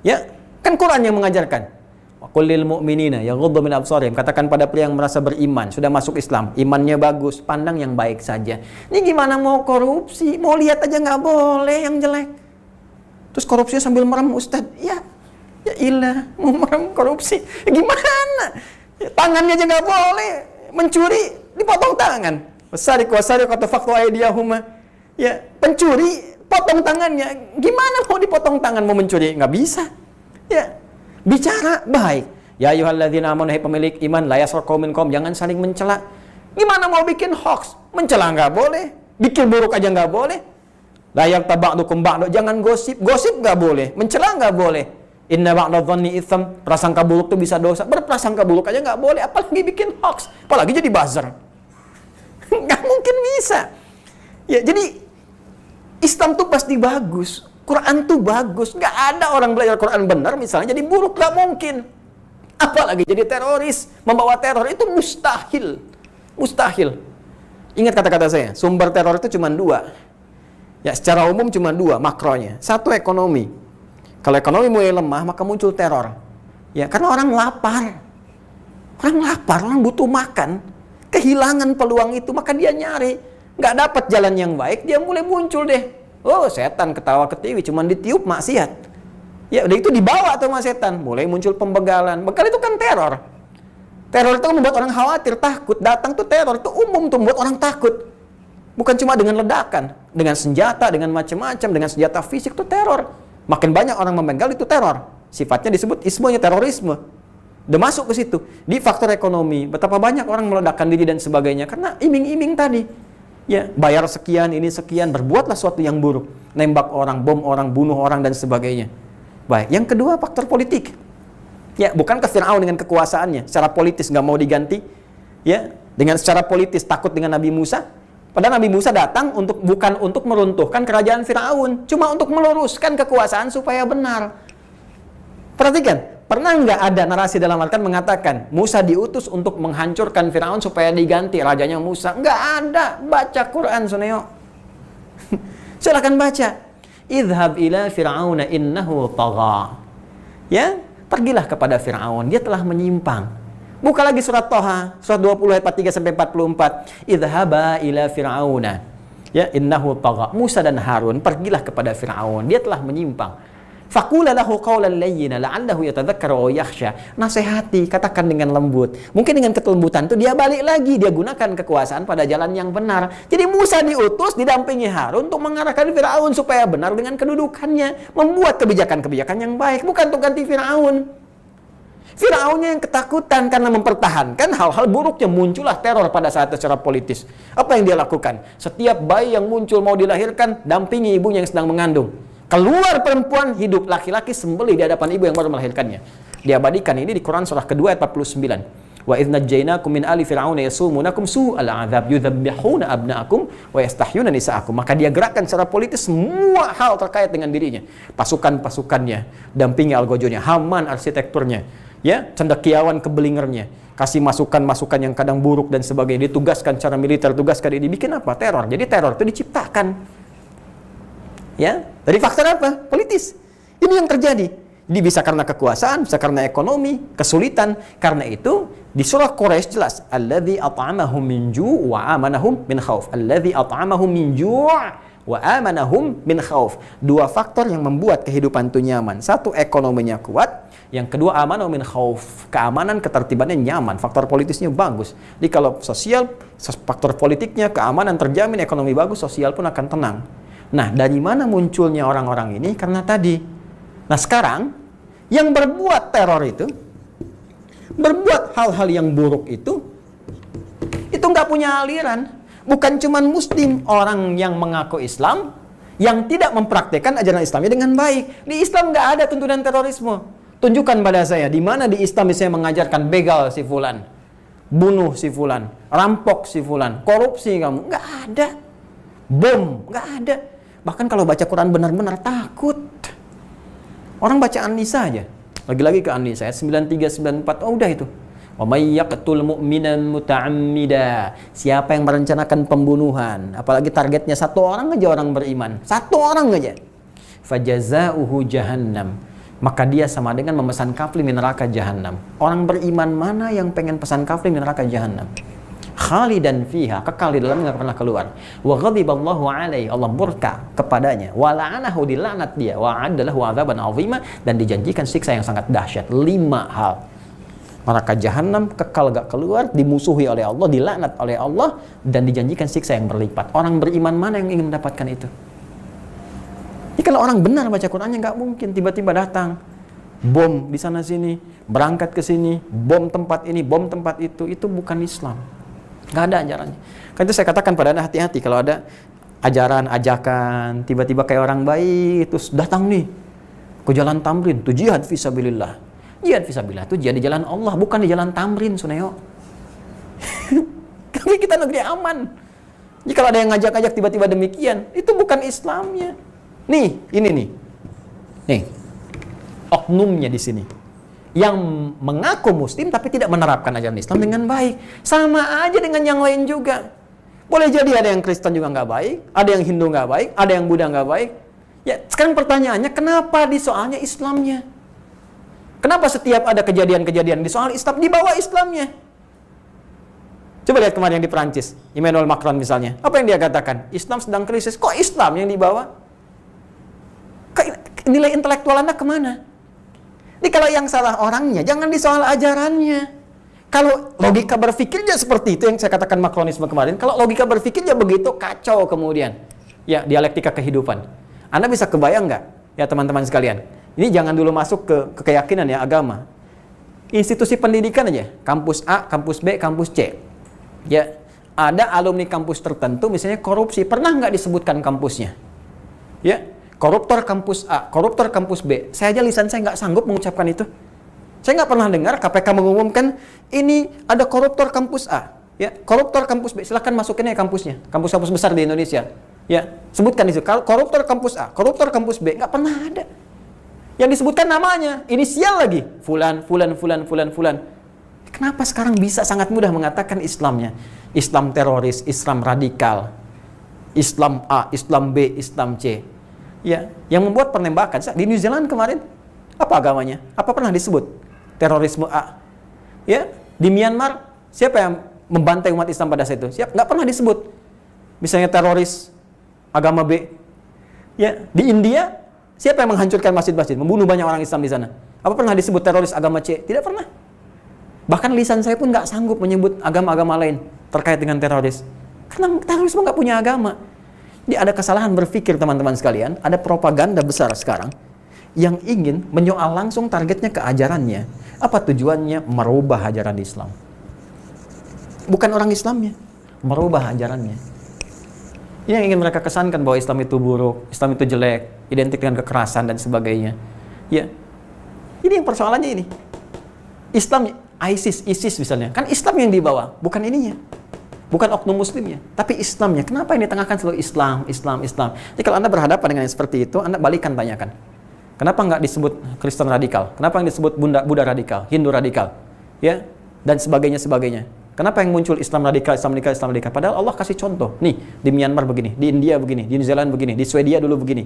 Ya, kan Quran yang mengajarkan. Wa qul lil mu'minina yaghuddu min absarihim, katakan pada pria yang merasa beriman, sudah masuk Islam, imannya bagus, pandang yang baik saja. Ini gimana mau korupsi? Mau lihat aja nggak boleh yang jelek. Terus korupsinya sambil merem, Ustadz. Ya ilah, mau merem korupsi. Ya, gimana? Ya, tangannya aja nggak boleh. Mencuri dipotong tangan. Wasariqu wasariqatu faqtu aydiyahuma. Ya, pencuri potong tangannya. Gimana mau dipotong tangan mau mencuri? Nggak bisa. Ya, bicara baik. Ya ayyuhalladzina amanu, hai pemilik iman, la yaskhar qaumin qaum, jangan saling mencela. Gimana mau bikin hoax? Mencela nggak boleh, bikin buruk aja nggak boleh. La yaghtab ba'dukum ba'd, jangan gosip nggak boleh, mencela nggak boleh. Inna ba'dadh-dhanni itsam, prasangka buruk itu bisa dosa. Berprasangka buruk aja nggak boleh, apalagi bikin hoax, apalagi jadi buzzer. Nggak mungkin bisa. Ya, jadi Islam tuh pasti bagus. Quran tuh bagus, nggak ada orang belajar Quran benar misalnya jadi buruk, nggak mungkin. Apalagi jadi teroris, membawa teror, itu mustahil. Mustahil. Ingat kata-kata saya, sumber teror itu cuma dua. Ya, secara umum cuma dua makronya. Satu, ekonomi. Kalau ekonomi mulai lemah, maka muncul teror. Ya, karena orang lapar. Orang lapar, orang butuh makan. Kehilangan peluang itu, maka dia nyari. Nggak dapat jalan yang baik, dia mulai muncul deh. Oh, setan ketawa ketiwi, cuman ditiup maksiat. Ya, udah itu dibawa tuh sama setan. Mulai muncul pembegalan. Begal itu kan teror. Teror itu membuat orang khawatir, takut. Datang tuh teror, itu umum tuh membuat orang takut. Bukan cuma dengan ledakan, dengan senjata, dengan macam-macam, dengan senjata fisik itu teror. Makin banyak orang membegal itu teror. Sifatnya disebut ismenya terorisme. Udah masuk ke situ. Di faktor ekonomi, betapa banyak orang meledakkan diri dan sebagainya karena iming-iming tadi. Ya, bayar sekian, ini sekian, berbuatlah sesuatu yang buruk, nembak orang, bom orang, bunuh orang dan sebagainya. Baik, yang kedua faktor politik. Ya, bukankah Fir'aun dengan kekuasaannya secara politis nggak mau diganti? Ya, dengan secara politis takut dengan Nabi Musa. Padahal Nabi Musa datang bukan untuk meruntuhkan kerajaan Fir'aun, cuma untuk meluruskan kekuasaan supaya benar. Perhatikan. Pernah nggak ada narasi dalam Al-Quran mengatakan Musa diutus untuk menghancurkan Firaun supaya diganti rajanya Musa? Nggak ada. Baca Quran, Suneo. Silakan baca. Idhab ila Fir'auna innahu tagha. Ya, pergilah kepada Fir'aun, dia telah menyimpang. Buka lagi surat Toha, surat 20 ayat 43 sampai 44. Idhaba ila Fir'auna. Ya, innahu tagha. Musa dan Harun pergilah kepada Fir'aun, dia telah menyimpang. Faqula lahu qawlan layyina la'allahu yatadhakkaru aw yakhsha. Nasihati, katakan dengan lembut. Mungkin dengan kelembutan itu dia balik lagi, dia gunakan kekuasaan pada jalan yang benar. Jadi Musa diutus didampingi Harun untuk mengarahkan Firaun supaya benar dengan kedudukannya, membuat kebijakan-kebijakan yang baik, bukan untuk ganti Firaun. Firaunnya yang ketakutan karena mempertahankan hal-hal buruknya, muncullah teror pada saat secara politis. Apa yang dia lakukan? Setiap bayi yang muncul mau dilahirkan, dampingi ibunya yang sedang mengandung. Keluar perempuan, hidup laki-laki, sembelih di hadapan ibu yang baru melahirkannya. Diabadikan ini di Quran surah kedua ayat 49. Wa idz najjaynakum min ali fir'auna yasumunakum su'al 'adzab yudzabbihuna abna'akum wa yastahyuna nisa'akum. Maka dia gerakkan secara politis semua hal terkait dengan dirinya. Pasukan-pasukannya, dampingi algojonya, Haman arsitekturnya, ya, cendekiawan kebelingernya, kasih masukan-masukan yang kadang buruk dan sebagainya, ditugaskan secara militer, tugaskan ini bikin apa? Teror. Jadi teror itu diciptakan. Ya, dari faktor apa? Politis. Ini yang terjadi. Dia bisa karena kekuasaan, bisa karena ekonomi, kesulitan. Karena itu di surah Quraisy jelas, alladzi at'amahum min ju' wa amanahum min khauf. Alladzi at'amahum min ju' wa amanahum min khauf. Dua faktor yang membuat kehidupan itu nyaman. Satu, ekonominya kuat. Yang kedua, amanahum min khauf. Keamanan, ketertibannya nyaman. Faktor politisnya bagus. Jadi kalau sosial, faktor politiknya, keamanan terjamin, ekonomi bagus, sosial pun akan tenang. Nah, dari mana munculnya orang-orang ini? Karena tadi. Nah sekarang, yang berbuat teror itu, berbuat hal-hal yang buruk itu nggak punya aliran. Bukan cuma muslim, orang yang mengaku Islam, yang tidak mempraktekkan ajaran Islamnya dengan baik. Di Islam nggak ada tuntunan terorisme. Tunjukkan pada saya, di mana di Islam misalnya mengajarkan begal si fulan, bunuh si fulan, rampok si fulan, korupsi kamu. Nggak ada. Bom, nggak ada. Bahkan kalau baca Quran benar-benar takut. Orang baca An-Nisa aja. Lagi-lagi ke An-Nisa ayat 93 94. Oh udah itu. Wa may yaqtul mu'minan muta'ammida. Siapa yang merencanakan pembunuhan, apalagi targetnya satu orang aja orang beriman. Satu orang aja. Fajazauhu jahannam. Maka dia sama dengan memesan kafling di neraka jahanam. Orang beriman mana yang pengen pesan kafling di neraka jahanam? Khalidan fiha, kekal di dalamnya, nggak pernah keluar. Wa ghadiballahu alaihi, Allah murka kepadanya. Wa la'anahu, dilaknat dia. Wa adalahu adzaban 'azima, dan dijanjikan siksa yang sangat dahsyat. 5 hal. Neraka jahanam, kekal gak keluar, dimusuhi oleh Allah, dilaknat oleh Allah, dan dijanjikan siksa yang berlipat. Orang beriman mana yang ingin mendapatkan itu? Jadi kalau orang benar baca Qur'annya, nggak mungkin tiba-tiba datang bom di sana sini, berangkat ke sini, bom tempat ini, bom tempat itu bukan Islam. Nggak ada ajarannya. Kan itu saya katakan pada Anda, hati-hati kalau ada ajaran, ajakan, tiba-tiba kayak orang baik, terus datang nih ke jalan Tamrin, itu jihad fisabilillah. Jihad fisabilillah itu jihad di jalan Allah, bukan di jalan Tamrin, Suneo. Kami kita negeri aman. Jadi kalau ada yang ngajak-ngajak tiba-tiba demikian, itu bukan Islamnya. Nih, ini nih. Nih, oknumnya di sini. Yang mengaku muslim tapi tidak menerapkan ajaran Islam dengan baik. Sama aja dengan yang lain juga. Boleh jadi ada yang Kristen juga nggak baik, ada yang Hindu nggak baik, ada yang Buddha nggak baik. Ya, sekarang pertanyaannya, kenapa di soalnya Islamnya? Kenapa setiap ada kejadian-kejadian di soal Islam dibawa Islamnya? Coba lihat kemarin yang di Perancis, Emmanuel Macron misalnya. Apa yang dia katakan? Islam sedang krisis, kok Islam yang dibawa? Nilai intelektual Anda kemana? Jadi kalau yang salah orangnya, jangan disoal ajarannya. Kalau logika berpikirnya seperti itu yang saya katakan makronisme kemarin, kalau logika berpikirnya begitu, kacau kemudian. Ya, dialektika kehidupan. Anda bisa kebayang nggak? Ya teman-teman sekalian, ini jangan dulu masuk ke keyakinan ya, agama. Institusi pendidikan aja, kampus A, kampus B, kampus C. Ya, ada alumni kampus tertentu, misalnya korupsi, pernah nggak disebutkan kampusnya? Ya, koruptor kampus A, koruptor kampus B. Saya aja lisan saya nggak sanggup mengucapkan itu. Saya nggak pernah dengar KPK mengumumkan ini ada koruptor kampus A, ya, koruptor kampus B. Silahkan masukin ya kampusnya, kampus-kampus besar di Indonesia. Ya, sebutkan itu. Koruptor kampus A, koruptor kampus B, nggak pernah ada. Yang disebutkan namanya, inisial lagi, fulan, fulan, fulan, fulan, fulan. Kenapa sekarang bisa sangat mudah mengatakan Islamnya? Islam teroris, Islam radikal, Islam A, Islam B, Islam C. Ya, yang membuat penembakan di New Zealand kemarin, apa agamanya? Apa pernah disebut terorisme A? Ya, di Myanmar siapa yang membantai umat Islam pada saat itu? Siapa? Nggak pernah disebut. Misalnya teroris agama B. Ya, di India siapa yang menghancurkan masjid-masjid, membunuh banyak orang Islam di sana? Apa pernah disebut teroris agama C? Tidak pernah. Bahkan lisan saya pun nggak sanggup menyebut agama-agama lain terkait dengan teroris. Karena terorisme nggak punya agama. Jadi ada kesalahan berpikir teman-teman sekalian, ada propaganda besar sekarang yang ingin menyoal langsung targetnya ke ajarannya. Apa tujuannya? Merubah ajaran Islam. Bukan orang Islamnya, merubah ajarannya. Ini yang ingin mereka kesankan bahwa Islam itu buruk, Islam itu jelek, identik dengan kekerasan dan sebagainya. Ya, ini yang persoalannya ini. Islam, ISIS misalnya, kan Islam yang dibawa, bukan ininya. Bukan oknum muslimnya, tapi Islamnya. Kenapa yang ditengahkan selalu Islam, Islam, Islam? Jadi kalau Anda berhadapan dengan yang seperti itu, Anda balikan tanyakan. Kenapa nggak disebut Kristen radikal? Kenapa yang disebut Buddha radikal, Hindu radikal? Ya, dan sebagainya. Kenapa yang muncul Islam radikal, Islam radikal, Islam radikal? Padahal Allah kasih contoh. Nih, di Myanmar begini, di India begini, di New Zealand begini, di Swedia dulu begini.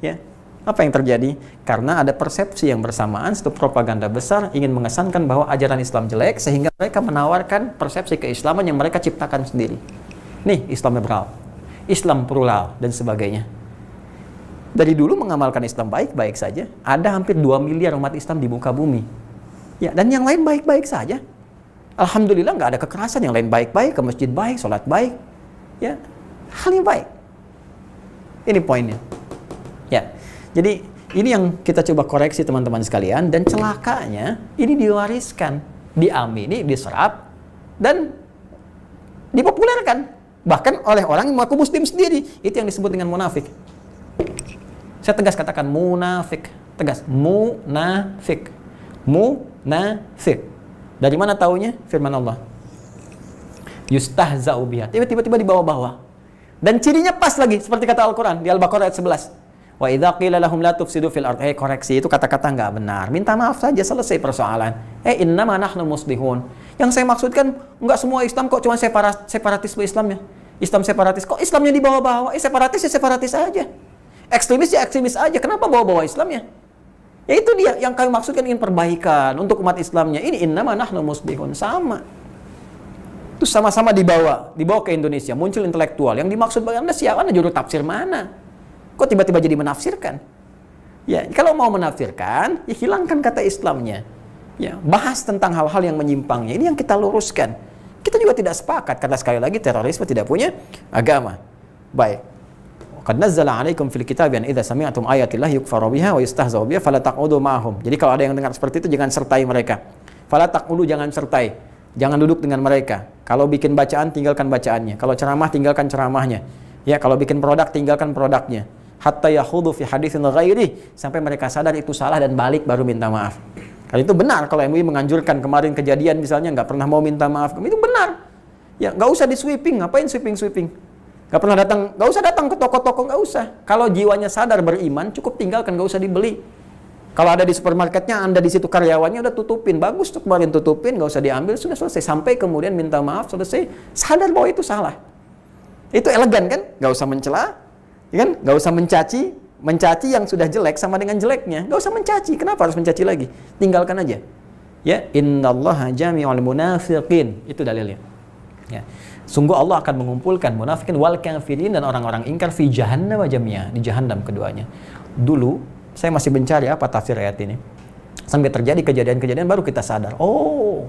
Ya. Apa yang terjadi? Karena ada persepsi yang bersamaan, satu propaganda besar ingin mengesankan bahwa ajaran Islam jelek, sehingga mereka menawarkan persepsi keislaman yang mereka ciptakan sendiri. Nih, Islam liberal, Islam plural, dan sebagainya. Dari dulu mengamalkan Islam baik-baik saja. Ada hampir 2 miliar umat Islam di muka bumi. Ya, dan yang lain baik-baik saja. Alhamdulillah nggak ada kekerasan, yang lain baik-baik, ke masjid baik, sholat baik. Ya, hal yang baik. Ini poinnya. Ya. Jadi ini yang kita coba koreksi teman-teman sekalian, dan celakanya ini diwariskan, diamini, diserap, dan dipopulerkan bahkan oleh orang yang mengaku muslim sendiri. Itu yang disebut dengan munafik. Saya tegas katakan munafik, tegas, munafik, munafik. Dari mana taunya? Firman Allah, yustahza'u biha, tiba-tiba dibawa-bawa, dan cirinya pas lagi seperti kata Al-Quran di Al-Baqarah ayat 11. Wa idza qila lahum la tufsidu fil ardh. Koreksi, itu kata-kata nggak benar. Minta maaf saja, selesai persoalan. Innama nahnu muslihun. Yang saya maksudkan nggak semua Islam kok, cuma separatisme Islamnya. Islam separatis. Kok Islamnya dibawa-bawa? Separatis ya separatis aja. Ekstremis ya ekstremis aja. Kenapa bawa-bawa Islamnya? Ya itu dia yang kami maksudkan, ingin perbaikan untuk umat Islamnya. Ini innama nahnu muslihun, sama. Itu sama-sama dibawa ke Indonesia. Muncul intelektual. Yang dimaksud Anda siapa? Anda juru tafsir mana? Kok tiba-tiba jadi menafsirkan? Ya, kalau mau menafsirkan, ya hilangkan kata Islamnya. Ya, bahas tentang hal-hal yang menyimpangnya. Ini yang kita luruskan. Kita juga tidak sepakat, karena sekali lagi terorisme tidak punya agama. Baik. Qad nazzala 'alaikum fil kitabi an idza sami'tum ayatillahi yukfaru biha wa yustahza'u biha fala taq'udu ma'hum. Jadi kalau ada yang dengar seperti itu, jangan sertai mereka. Fala taq'udu, jangan sertai. Jangan duduk dengan mereka. Kalau bikin bacaan, tinggalkan bacaannya. Kalau ceramah, tinggalkan ceramahnya. Ya, kalau bikin produk, tinggalkan produknya. Hatta yahudu fi haditsin ghairi, sampai mereka sadar itu salah dan balik baru minta maaf. Kalau itu benar, kalau MUI menganjurkan kemarin kejadian misalnya nggak pernah mau minta maaf, itu benar. Ya, nggak usah di sweeping, ngapain sweeping? Nggak usah datang ke toko-toko, nggak usah. Kalau jiwanya sadar beriman, cukup tinggalkan, nggak usah dibeli. Kalau ada di supermarketnya, Anda di situ karyawannya udah tutupin, bagus tuh kemarin tutupin, nggak usah diambil, sudah selesai. Sampai kemudian minta maaf, selesai, sadar bahwa itu salah. Itu elegan kan? Nggak usah mencela. Ya kan? Nggak usah mencaci yang sudah jelek sama dengan jeleknya. Nggak usah mencaci. Kenapa harus mencaci lagi? Tinggalkan aja. Ya, innallaha jami'ul munafiqin. Itu dalilnya. Ya. Sungguh Allah akan mengumpulkan munafikin wal kafirin dan orang-orang ingkar fi jahannam jami'a, di jahannam keduanya. Dulu saya masih mencari apa tafsir ayat ini. Sampai terjadi kejadian-kejadian baru kita sadar. Oh,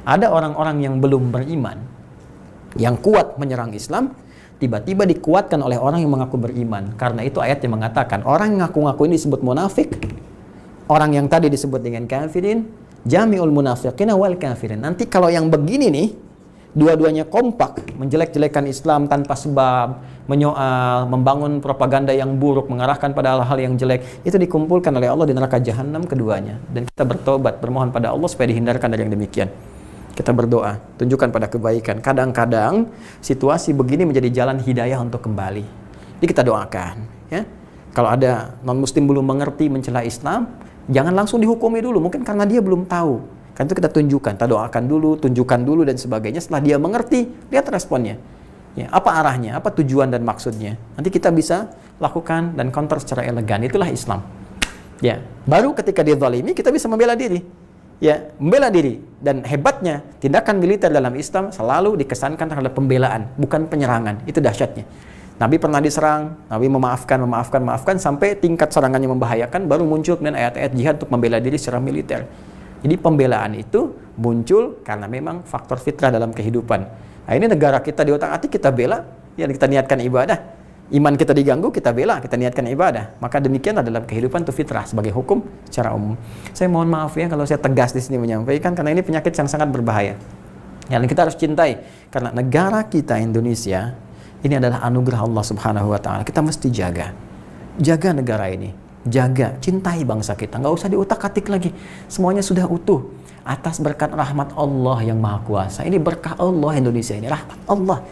ada orang-orang yang belum beriman, yang kuat menyerang Islam, tiba-tiba dikuatkan oleh orang yang mengaku beriman. Karena itu ayat yang mengatakan orang yang ngaku-ngaku ini disebut munafik, orang yang tadi disebut dengan kafirin, jami'ul munafiqina wal kafirin. Nanti kalau yang begini nih, dua-duanya kompak menjelek-jelekan Islam tanpa sebab, menyoal, membangun propaganda yang buruk, mengarahkan pada hal-hal yang jelek, itu dikumpulkan oleh Allah di neraka jahanam keduanya. Dan kita bertobat, bermohon pada Allah supaya dihindarkan dari yang demikian. Kita berdoa, tunjukkan pada kebaikan. Kadang-kadang situasi begini menjadi jalan hidayah untuk kembali. Jadi kita doakan, ya. Kalau ada non-muslim belum mengerti mencela Islam, jangan langsung dihukumi dulu. Mungkin karena dia belum tahu. Kan itu kita tunjukkan, kita doakan dulu, tunjukkan dulu dan sebagainya. Setelah dia mengerti, lihat responnya. Ya, apa arahnya, apa tujuan dan maksudnya. Nanti kita bisa lakukan dan counter secara elegan. Itulah Islam. Ya, baru ketika dia zalimi, kita bisa membela diri. Ya, membela diri. Dan hebatnya, tindakan militer dalam Islam selalu dikesankan terhadap pembelaan, bukan penyerangan. Itu dahsyatnya. Nabi pernah diserang, Nabi memaafkan, sampai tingkat serangannya membahayakan, baru muncul kemudian ayat-ayat jihad untuk membela diri secara militer. Jadi pembelaan itu muncul karena memang faktor fitrah dalam kehidupan. Nah, ini negara kita di otak-atik kita bela, ya kita niatkan ibadah. Iman kita diganggu, kita bela, kita niatkan ibadah. Maka demikianlah dalam kehidupan itu fitrah sebagai hukum secara umum. Saya mohon maaf ya kalau saya tegas di sini menyampaikan, karena ini penyakit yang sangat berbahaya. Yang kita harus cintai, karena negara kita Indonesia ini adalah anugerah Allah Subhanahu wa taala. Kita mesti jaga negara ini. Jaga, cintai bangsa kita. Nggak usah diutak-atik lagi. Semuanya sudah utuh atas berkat rahmat Allah yang Maha Kuasa. Ini berkah Allah Indonesia ini, rahmat Allah.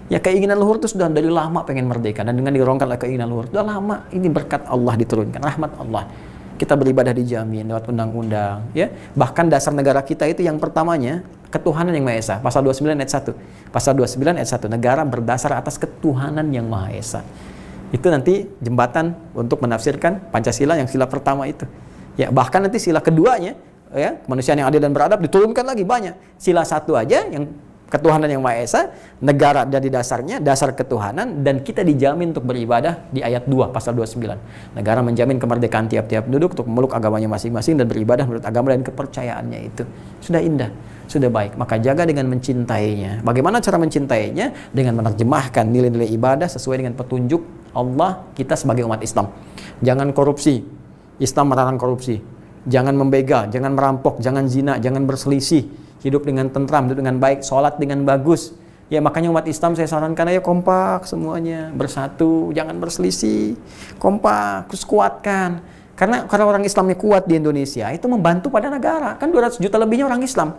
Ya, keinginan luhur itu sudah dari lama pengen merdeka, dan dengan dirongkan oleh keinginan luhur sudah lama, ini berkat Allah diturunkan, rahmat Allah. Kita beribadah dijamin lewat undang-undang, ya. Bahkan dasar negara kita itu yang pertamanya ketuhanan yang Maha Esa. Pasal 29 ayat 1. Pasal 29 ayat 1, negara berdasar atas ketuhanan yang Maha Esa. Itu nanti jembatan untuk menafsirkan Pancasila yang sila pertama itu. Ya, bahkan nanti sila keduanya, ya, kemanusiaan yang adil dan beradab diturunkan lagi banyak. Sila satu aja yang ketuhanan yang Maha Esa, negara dari dasarnya, dasar ketuhanan, dan kita dijamin untuk beribadah di ayat 2, pasal 29. Negara menjamin kemerdekaan tiap-tiap penduduk untuk memeluk agamanya masing-masing dan beribadah menurut agama dan kepercayaannya itu. Sudah indah, sudah baik. Maka jaga dengan mencintainya. Bagaimana cara mencintainya? Dengan menerjemahkan nilai-nilai ibadah sesuai dengan petunjuk Allah kita sebagai umat Islam. Jangan korupsi. Islam melarang korupsi. Jangan membega, jangan merampok, jangan zina, jangan berselisih. Hidup dengan tentram, hidup dengan baik, sholat dengan bagus. Ya, makanya umat Islam saya sarankan, ayo kompak semuanya, bersatu, jangan berselisih, kompak, terus kuatkan. Karena orang Islamnya kuat di Indonesia, itu membantu pada negara. Kan 200 juta lebihnya orang Islam.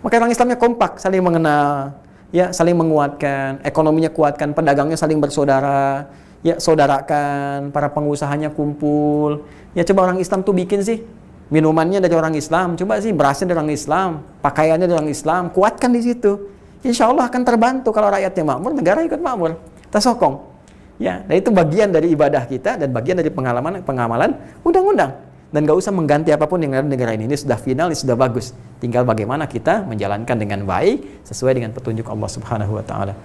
Maka orang Islamnya kompak, saling mengenal, ya, saling menguatkan, ekonominya kuatkan, pedagangnya saling bersaudara, ya, saudarakan, para pengusahanya kumpul. Ya, coba orang Islam tuh bikin sih. Minumannya dari orang Islam, coba sih berasnya dari orang Islam, pakaiannya dari orang Islam, kuatkan di situ. Insya Allah akan terbantu kalau rakyatnya makmur, negara ikut makmur. Kita sokong. Ya, dan itu bagian dari ibadah kita dan bagian dari pengamalan undang-undang. Dan gak usah mengganti apapun yang ada di negara ini. Ini sudah final, ini sudah bagus. Tinggal bagaimana kita menjalankan dengan baik sesuai dengan petunjuk Allah Subhanahu wa taala.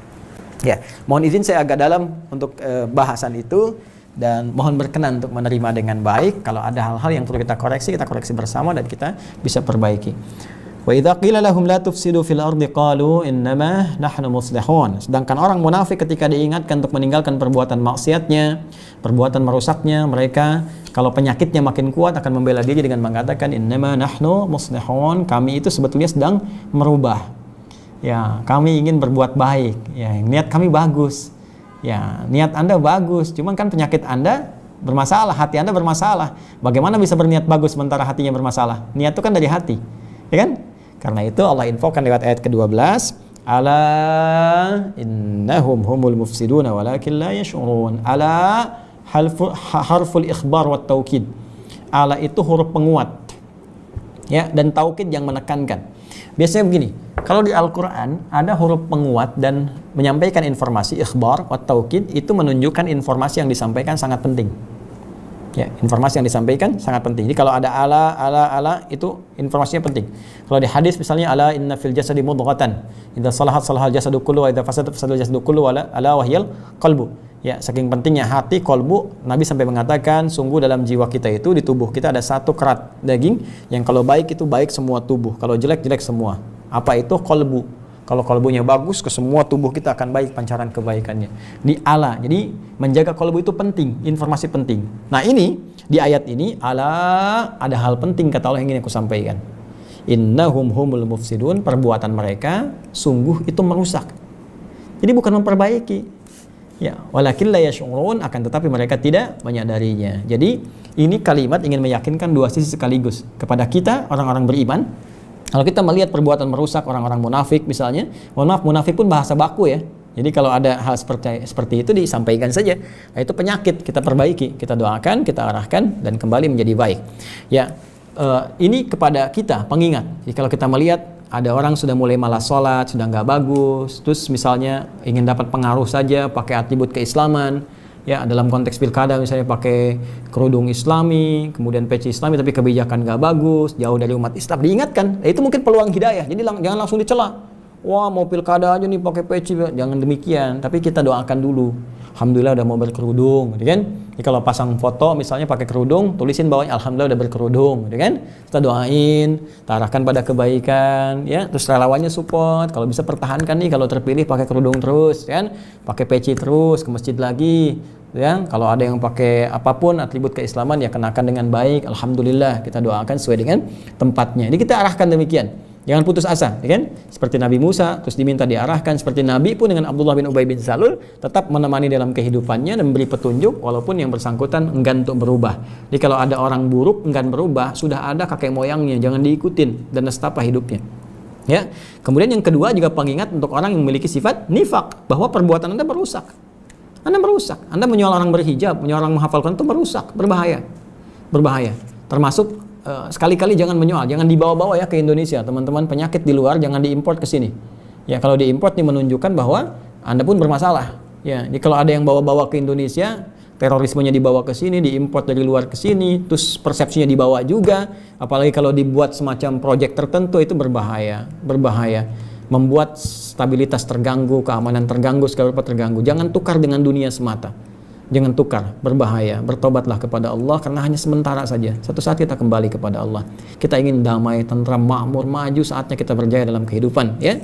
Ya, mohon izin saya agak dalam untuk bahasan itu. Dan mohon berkenan untuk menerima dengan baik. Kalau ada hal-hal yang perlu kita koreksi bersama dan kita bisa perbaiki. Wa idza qila lahum la tufsidu fil ardi qalu innama nahnu muslihun. Sedangkan orang munafik ketika diingatkan untuk meninggalkan perbuatan maksiatnya, perbuatan merusaknya, mereka kalau penyakitnya makin kuat akan membela diri dengan mengatakan innama nahnu muslihun, kami itu sebetulnya sedang merubah. Ya, kami ingin berbuat baik. Ya, niat kami bagus. Ya, niat Anda bagus, cuman kan penyakit Anda bermasalah, hati Anda bermasalah. Bagaimana bisa berniat bagus sementara hatinya bermasalah? Niat itu kan dari hati, ya kan? Karena itu Allah infokan lewat ayat ke-12, ala innahum humul mufsiduna walakin la yash'urun. Ala harful ikhbar wa taukid. Ala itu huruf penguat, ya, dan taukid yang menekankan. Biasanya begini, kalau di Al-Quran ada huruf penguat dan menyampaikan informasi, ikhbar, wa taukid, itu menunjukkan informasi yang disampaikan sangat penting. Ya, informasi yang disampaikan sangat penting. Jadi kalau ada ala, itu informasinya penting. Kalau di hadis misalnya, ala inna fil jasadi mudghatan, idza salahat salahal jasadu kullu wa idza fasadat fasadal jasadu kullu ala wahyal qalbu. Ya, saking pentingnya hati, kolbu, Nabi sampai mengatakan, sungguh dalam jiwa kita itu, di tubuh kita ada satu kerat daging, yang kalau baik itu baik semua tubuh, kalau jelek, jelek semua. Apa itu? Kolbu. Kalau kolbunya bagus, ke semua tubuh kita akan baik pancaran kebaikannya. Di ala, jadi menjaga kolbu itu penting, informasi penting. Nah ini, di ayat ini, ala, ada hal penting kata Allah yang ingin aku sampaikan. Innahum humul mufsidun, perbuatan mereka, sungguh itu merusak. Jadi bukan memperbaiki. Ya, walakin la yash'urun, akan tetapi mereka tidak menyadarinya. Jadi ini kalimat ingin meyakinkan dua sisi sekaligus kepada kita orang-orang beriman. Kalau kita melihat perbuatan merusak orang-orang munafik misalnya, mohon maaf, munafik pun bahasa baku ya. Jadi kalau ada hal seperti itu disampaikan saja. Nah, itu penyakit, kita perbaiki, kita doakan, kita arahkan dan kembali menjadi baik. Ya, ini kepada kita pengingat. Jadi kalau kita melihat ada orang sudah mulai malas sholat, sudah nggak bagus, terus misalnya ingin dapat pengaruh saja, pakai atribut keislaman, ya dalam konteks pilkada misalnya pakai kerudung Islami, kemudian peci Islami, tapi kebijakan nggak bagus, jauh dari umat Islam, diingatkan, itu mungkin peluang hidayah. Jadi jangan langsung dicela. Wah mau pilkada aja nih pakai peci, jangan demikian. Tapi kita doakan dulu. Alhamdulillah udah mau berkerudung, gitu kan? Jadi kalau pasang foto misalnya pakai kerudung, tulisin bawahnya Alhamdulillah udah berkerudung, gitu kan? Kita doain, kita arahkan pada kebaikan, ya. Terus relawannya support, kalau bisa pertahankan nih kalau terpilih pakai kerudung terus, kan? Pakai peci terus, ke masjid lagi, ya. Kalau ada yang pakai apapun atribut keislaman ya kenakan dengan baik, Alhamdulillah kita doakan sesuai dengan tempatnya. Jadi kita arahkan demikian. Jangan putus asa, ya kan? Seperti Nabi Musa, terus diminta diarahkan. Seperti Nabi pun dengan Abdullah bin Ubay bin Salul, tetap menemani dalam kehidupannya dan memberi petunjuk, walaupun yang bersangkutan enggan untuk berubah. Jadi kalau ada orang buruk enggan berubah, sudah ada kakek moyangnya, jangan diikutin dan nestapa hidupnya. Ya. Kemudian yang kedua juga pengingat untuk orang yang memiliki sifat nifak, bahwa perbuatan Anda merusak. Anda merusak. Anda menyual orang berhijab, menyual orang menghafal Quran itu merusak, berbahaya. Berbahaya. Termasuk sekali-kali jangan menyoal, jangan dibawa-bawa ya ke Indonesia, teman-teman. Penyakit di luar jangan diimport ke sini. Ya kalau diimport ini menunjukkan bahwa Anda pun bermasalah. Ya, jadi kalau ada yang bawa-bawa ke Indonesia, terorismenya dibawa ke sini, diimpor dari luar ke sini, terus persepsinya dibawa juga, apalagi kalau dibuat semacam proyek tertentu, itu berbahaya, membuat stabilitas terganggu, keamanan terganggu, segala rupa terganggu. Jangan tukar dengan dunia semata. Jangan tukar, berbahaya. Bertobatlah kepada Allah karena hanya sementara saja. Suatu saat kita kembali kepada Allah. Kita ingin damai, tentram, makmur, maju, saatnya kita berjaya dalam kehidupan, ya.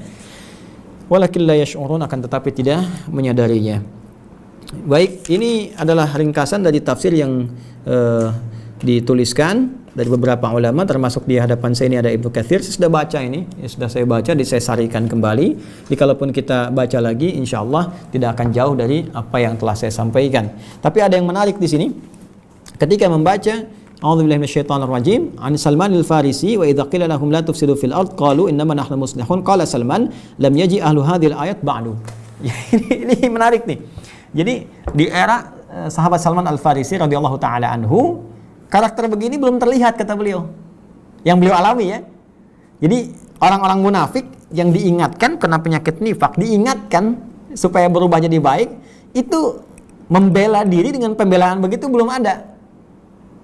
Walakin la yash'urun, akan tetapi tidak menyadarinya. Baik, ini adalah ringkasan dari tafsir yang dituliskan dari beberapa ulama, termasuk di hadapan saya ini ada Ibnu Katsir. Saya sudah baca ini, sudah saya baca, saya sarikan kembali. Jadi kalaupun kita baca lagi, insya Allah tidak akan jauh dari apa yang telah saya sampaikan. Tapi ada yang menarik di sini, ketika membaca A'udzubillahi minasyaitonirrajim, an Salman al-Farisi, wa idza qila lahum la tufsidu fil ard qalu innama nahnu muslihun qala Salman lam yaji ahlu hadhil ayat ba'du. Ini menarik nih. Jadi di era sahabat Salman al-Farisi radhiyallahu taala anhu, karakter begini belum terlihat, kata beliau. Yang beliau alami, ya. Jadi orang-orang munafik yang diingatkan kena penyakit nifak, diingatkan supaya berubah jadi baik, itu membela diri dengan pembelaan begitu belum ada.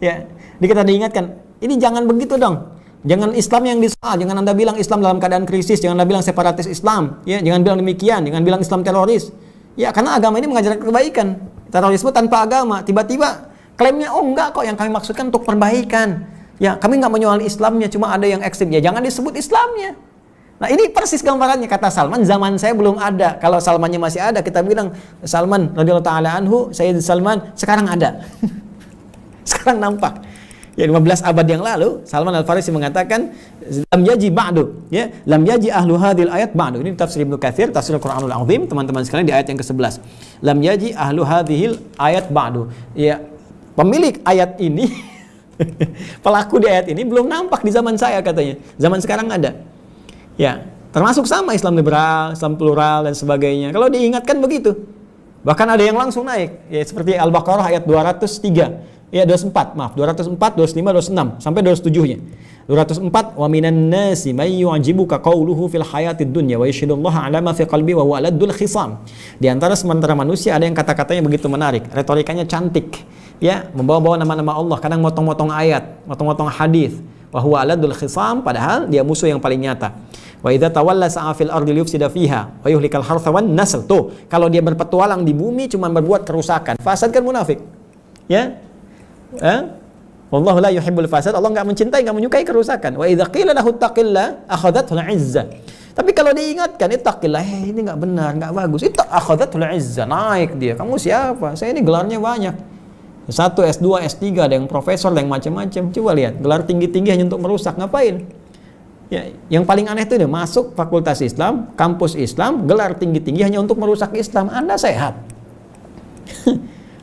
Ya, kita diingatkan, ini jangan begitu dong. Jangan Islam yang disoal, jangan Anda bilang Islam dalam keadaan krisis, jangan Anda bilang separatis Islam, ya, jangan bilang demikian, jangan bilang Islam teroris. Ya, karena agama ini mengajarkan kebaikan. Terorisme tanpa agama, tiba-tiba klaimnya, oh enggak kok, yang kami maksudkan untuk perbaikan. Ya, kami nggak menyoal Islamnya, cuma ada yang ekstrim. Ya, jangan disebut Islamnya. Nah, ini persis gambarannya, kata Salman, zaman saya belum ada. Kalau Salmannya masih ada, kita bilang Salman radhiyallahu taala anhu, Sayyid Salman, sekarang ada. Sekarang nampak. Ya, 15 abad yang lalu Salman al-Farisi mengatakan lam yaji ba'du, ya, lam yaji ahlu hadhil ayat ba'du. Ini tafsir Ibnu Katsir, tafsir Al-Qur'anul Azim, teman-teman sekalian, di ayat yang ke-11. Lam yaji ahlu hadhil ayat ba'du. Ya, pemilik ayat ini pelaku di ayat ini belum nampak di zaman saya, katanya. Zaman sekarang ada. Ya, termasuk sama Islam liberal, Islam plural dan sebagainya. Kalau diingatkan begitu. Bahkan ada yang langsung naik, ya, seperti Al-Baqarah ayat 203. Ya, 204, maaf, 204, 205, 206 sampai 207-nya. 204, wa minan nasi may yu'jibuka qawluhu fil hayatid dunya wa yashhadullaha 'ala ma fi qalbi wa huwa aladul khisam. Di antara sementara manusia ada yang kata-katanya begitu menarik, retorikanya cantik, ya, membawa-bawa nama-nama Allah, kadang motong-motong ayat, motong-motong hadis. Wa huwa aladul khisam, padahal dia musuh yang paling nyata. Wa idza tawalla sa'a fil ardi liyufsida fiha wa yuhlikal hartha wan nasl. Tuh, kalau dia berpetualang di bumi cuma berbuat kerusakan, fasad kan munafik. Ya. Wallahu la yuhibbul fasad. Allah enggak mencintai, enggak menyukai kerusakan. Wa idza qila lahu taqillah akhadhatul izzah. Tapi kalau diingatkan ittaqillah, ini enggak benar, enggak bagus. Itu akhadhatul izzah, naik dia. Kamu siapa? Saya ini gelarnya banyak. S1, S2, S3, ada yang profesor, ada yang macam-macam. Coba lihat, gelar tinggi-tinggi hanya untuk merusak, ngapain? Ya, yang paling aneh itu dia masuk fakultas Islam, kampus Islam, gelar tinggi-tinggi hanya untuk merusak Islam. Anda sehat?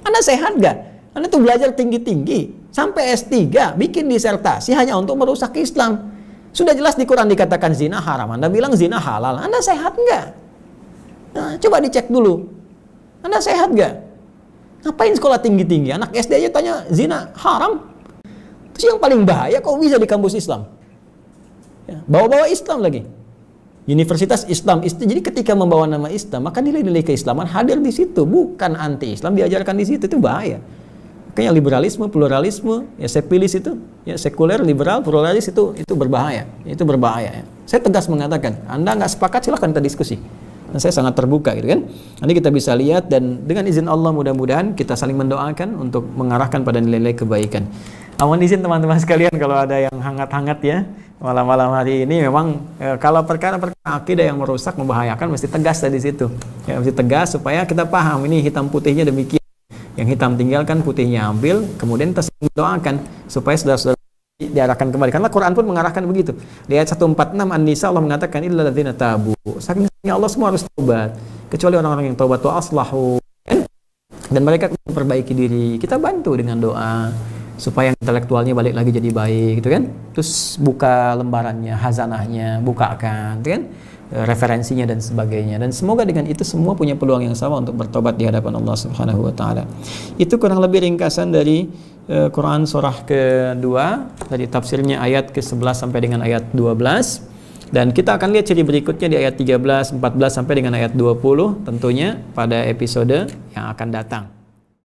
Anda sehat enggak? Anda tuh belajar tinggi-tinggi sampai S3, bikin disertasi hanya untuk merusak Islam. Sudah jelas di Quran dikatakan zina haram, Anda bilang zina halal. Anda sehat nggak? Nah, coba dicek dulu. Anda sehat nggak? Ngapain sekolah tinggi-tinggi? Anak SD aja tanya zina haram. Terus yang paling bahaya, kok bisa di kampus Islam? Ya, bawa-bawa Islam lagi. Universitas Islam. Jadi ketika membawa nama Islam, maka nilai-nilai keislaman hadir di situ, bukan anti-Islam diajarkan di situ. Itu bahaya. Makanya liberalisme, pluralisme, ya sepilis itu, ya sekuler, liberal, pluralis itu berbahaya. Itu berbahaya. Ya. Saya tegas mengatakan, Anda nggak sepakat silahkan kita diskusi. Dan saya sangat terbuka, gitu kan. Nanti kita bisa lihat, dan dengan izin Allah mudah-mudahan kita saling mendoakan untuk mengarahkan pada nilai-nilai kebaikan. Mohon izin teman-teman sekalian kalau ada yang hangat-hangat ya malam-malam hari ini, memang kalau perkara-perkara akidah yang merusak, membahayakan, mesti tegas dari situ. Ya, mesti tegas supaya kita paham ini hitam putihnya demikian. Yang hitam tinggalkan, putihnya ambil, kemudian kita doakan supaya saudara-saudara diarahkan kembali. Karena Quran pun mengarahkan begitu. Di ayat 146 An-Nisa Allah mengatakan illal ladzina tabu. Saking Allah semua harus taubat, kecuali orang-orang yang taubat wa aslahu, dan mereka memperbaiki diri. Kita bantu dengan doa supaya intelektualnya balik lagi jadi baik, gitu kan? Terus buka lembarannya, hazanahnya, bukakan, gitu kan? Referensinya dan sebagainya, dan semoga dengan itu semua punya peluang yang sama untuk bertobat di hadapan Allah Subhanahu wa taala. Itu kurang lebih ringkasan dari Quran surah kedua, dari tafsirnya ayat ke-11 sampai dengan ayat 12. Dan kita akan lihat ciri berikutnya di ayat 13, 14 sampai dengan ayat 20 tentunya pada episode yang akan datang.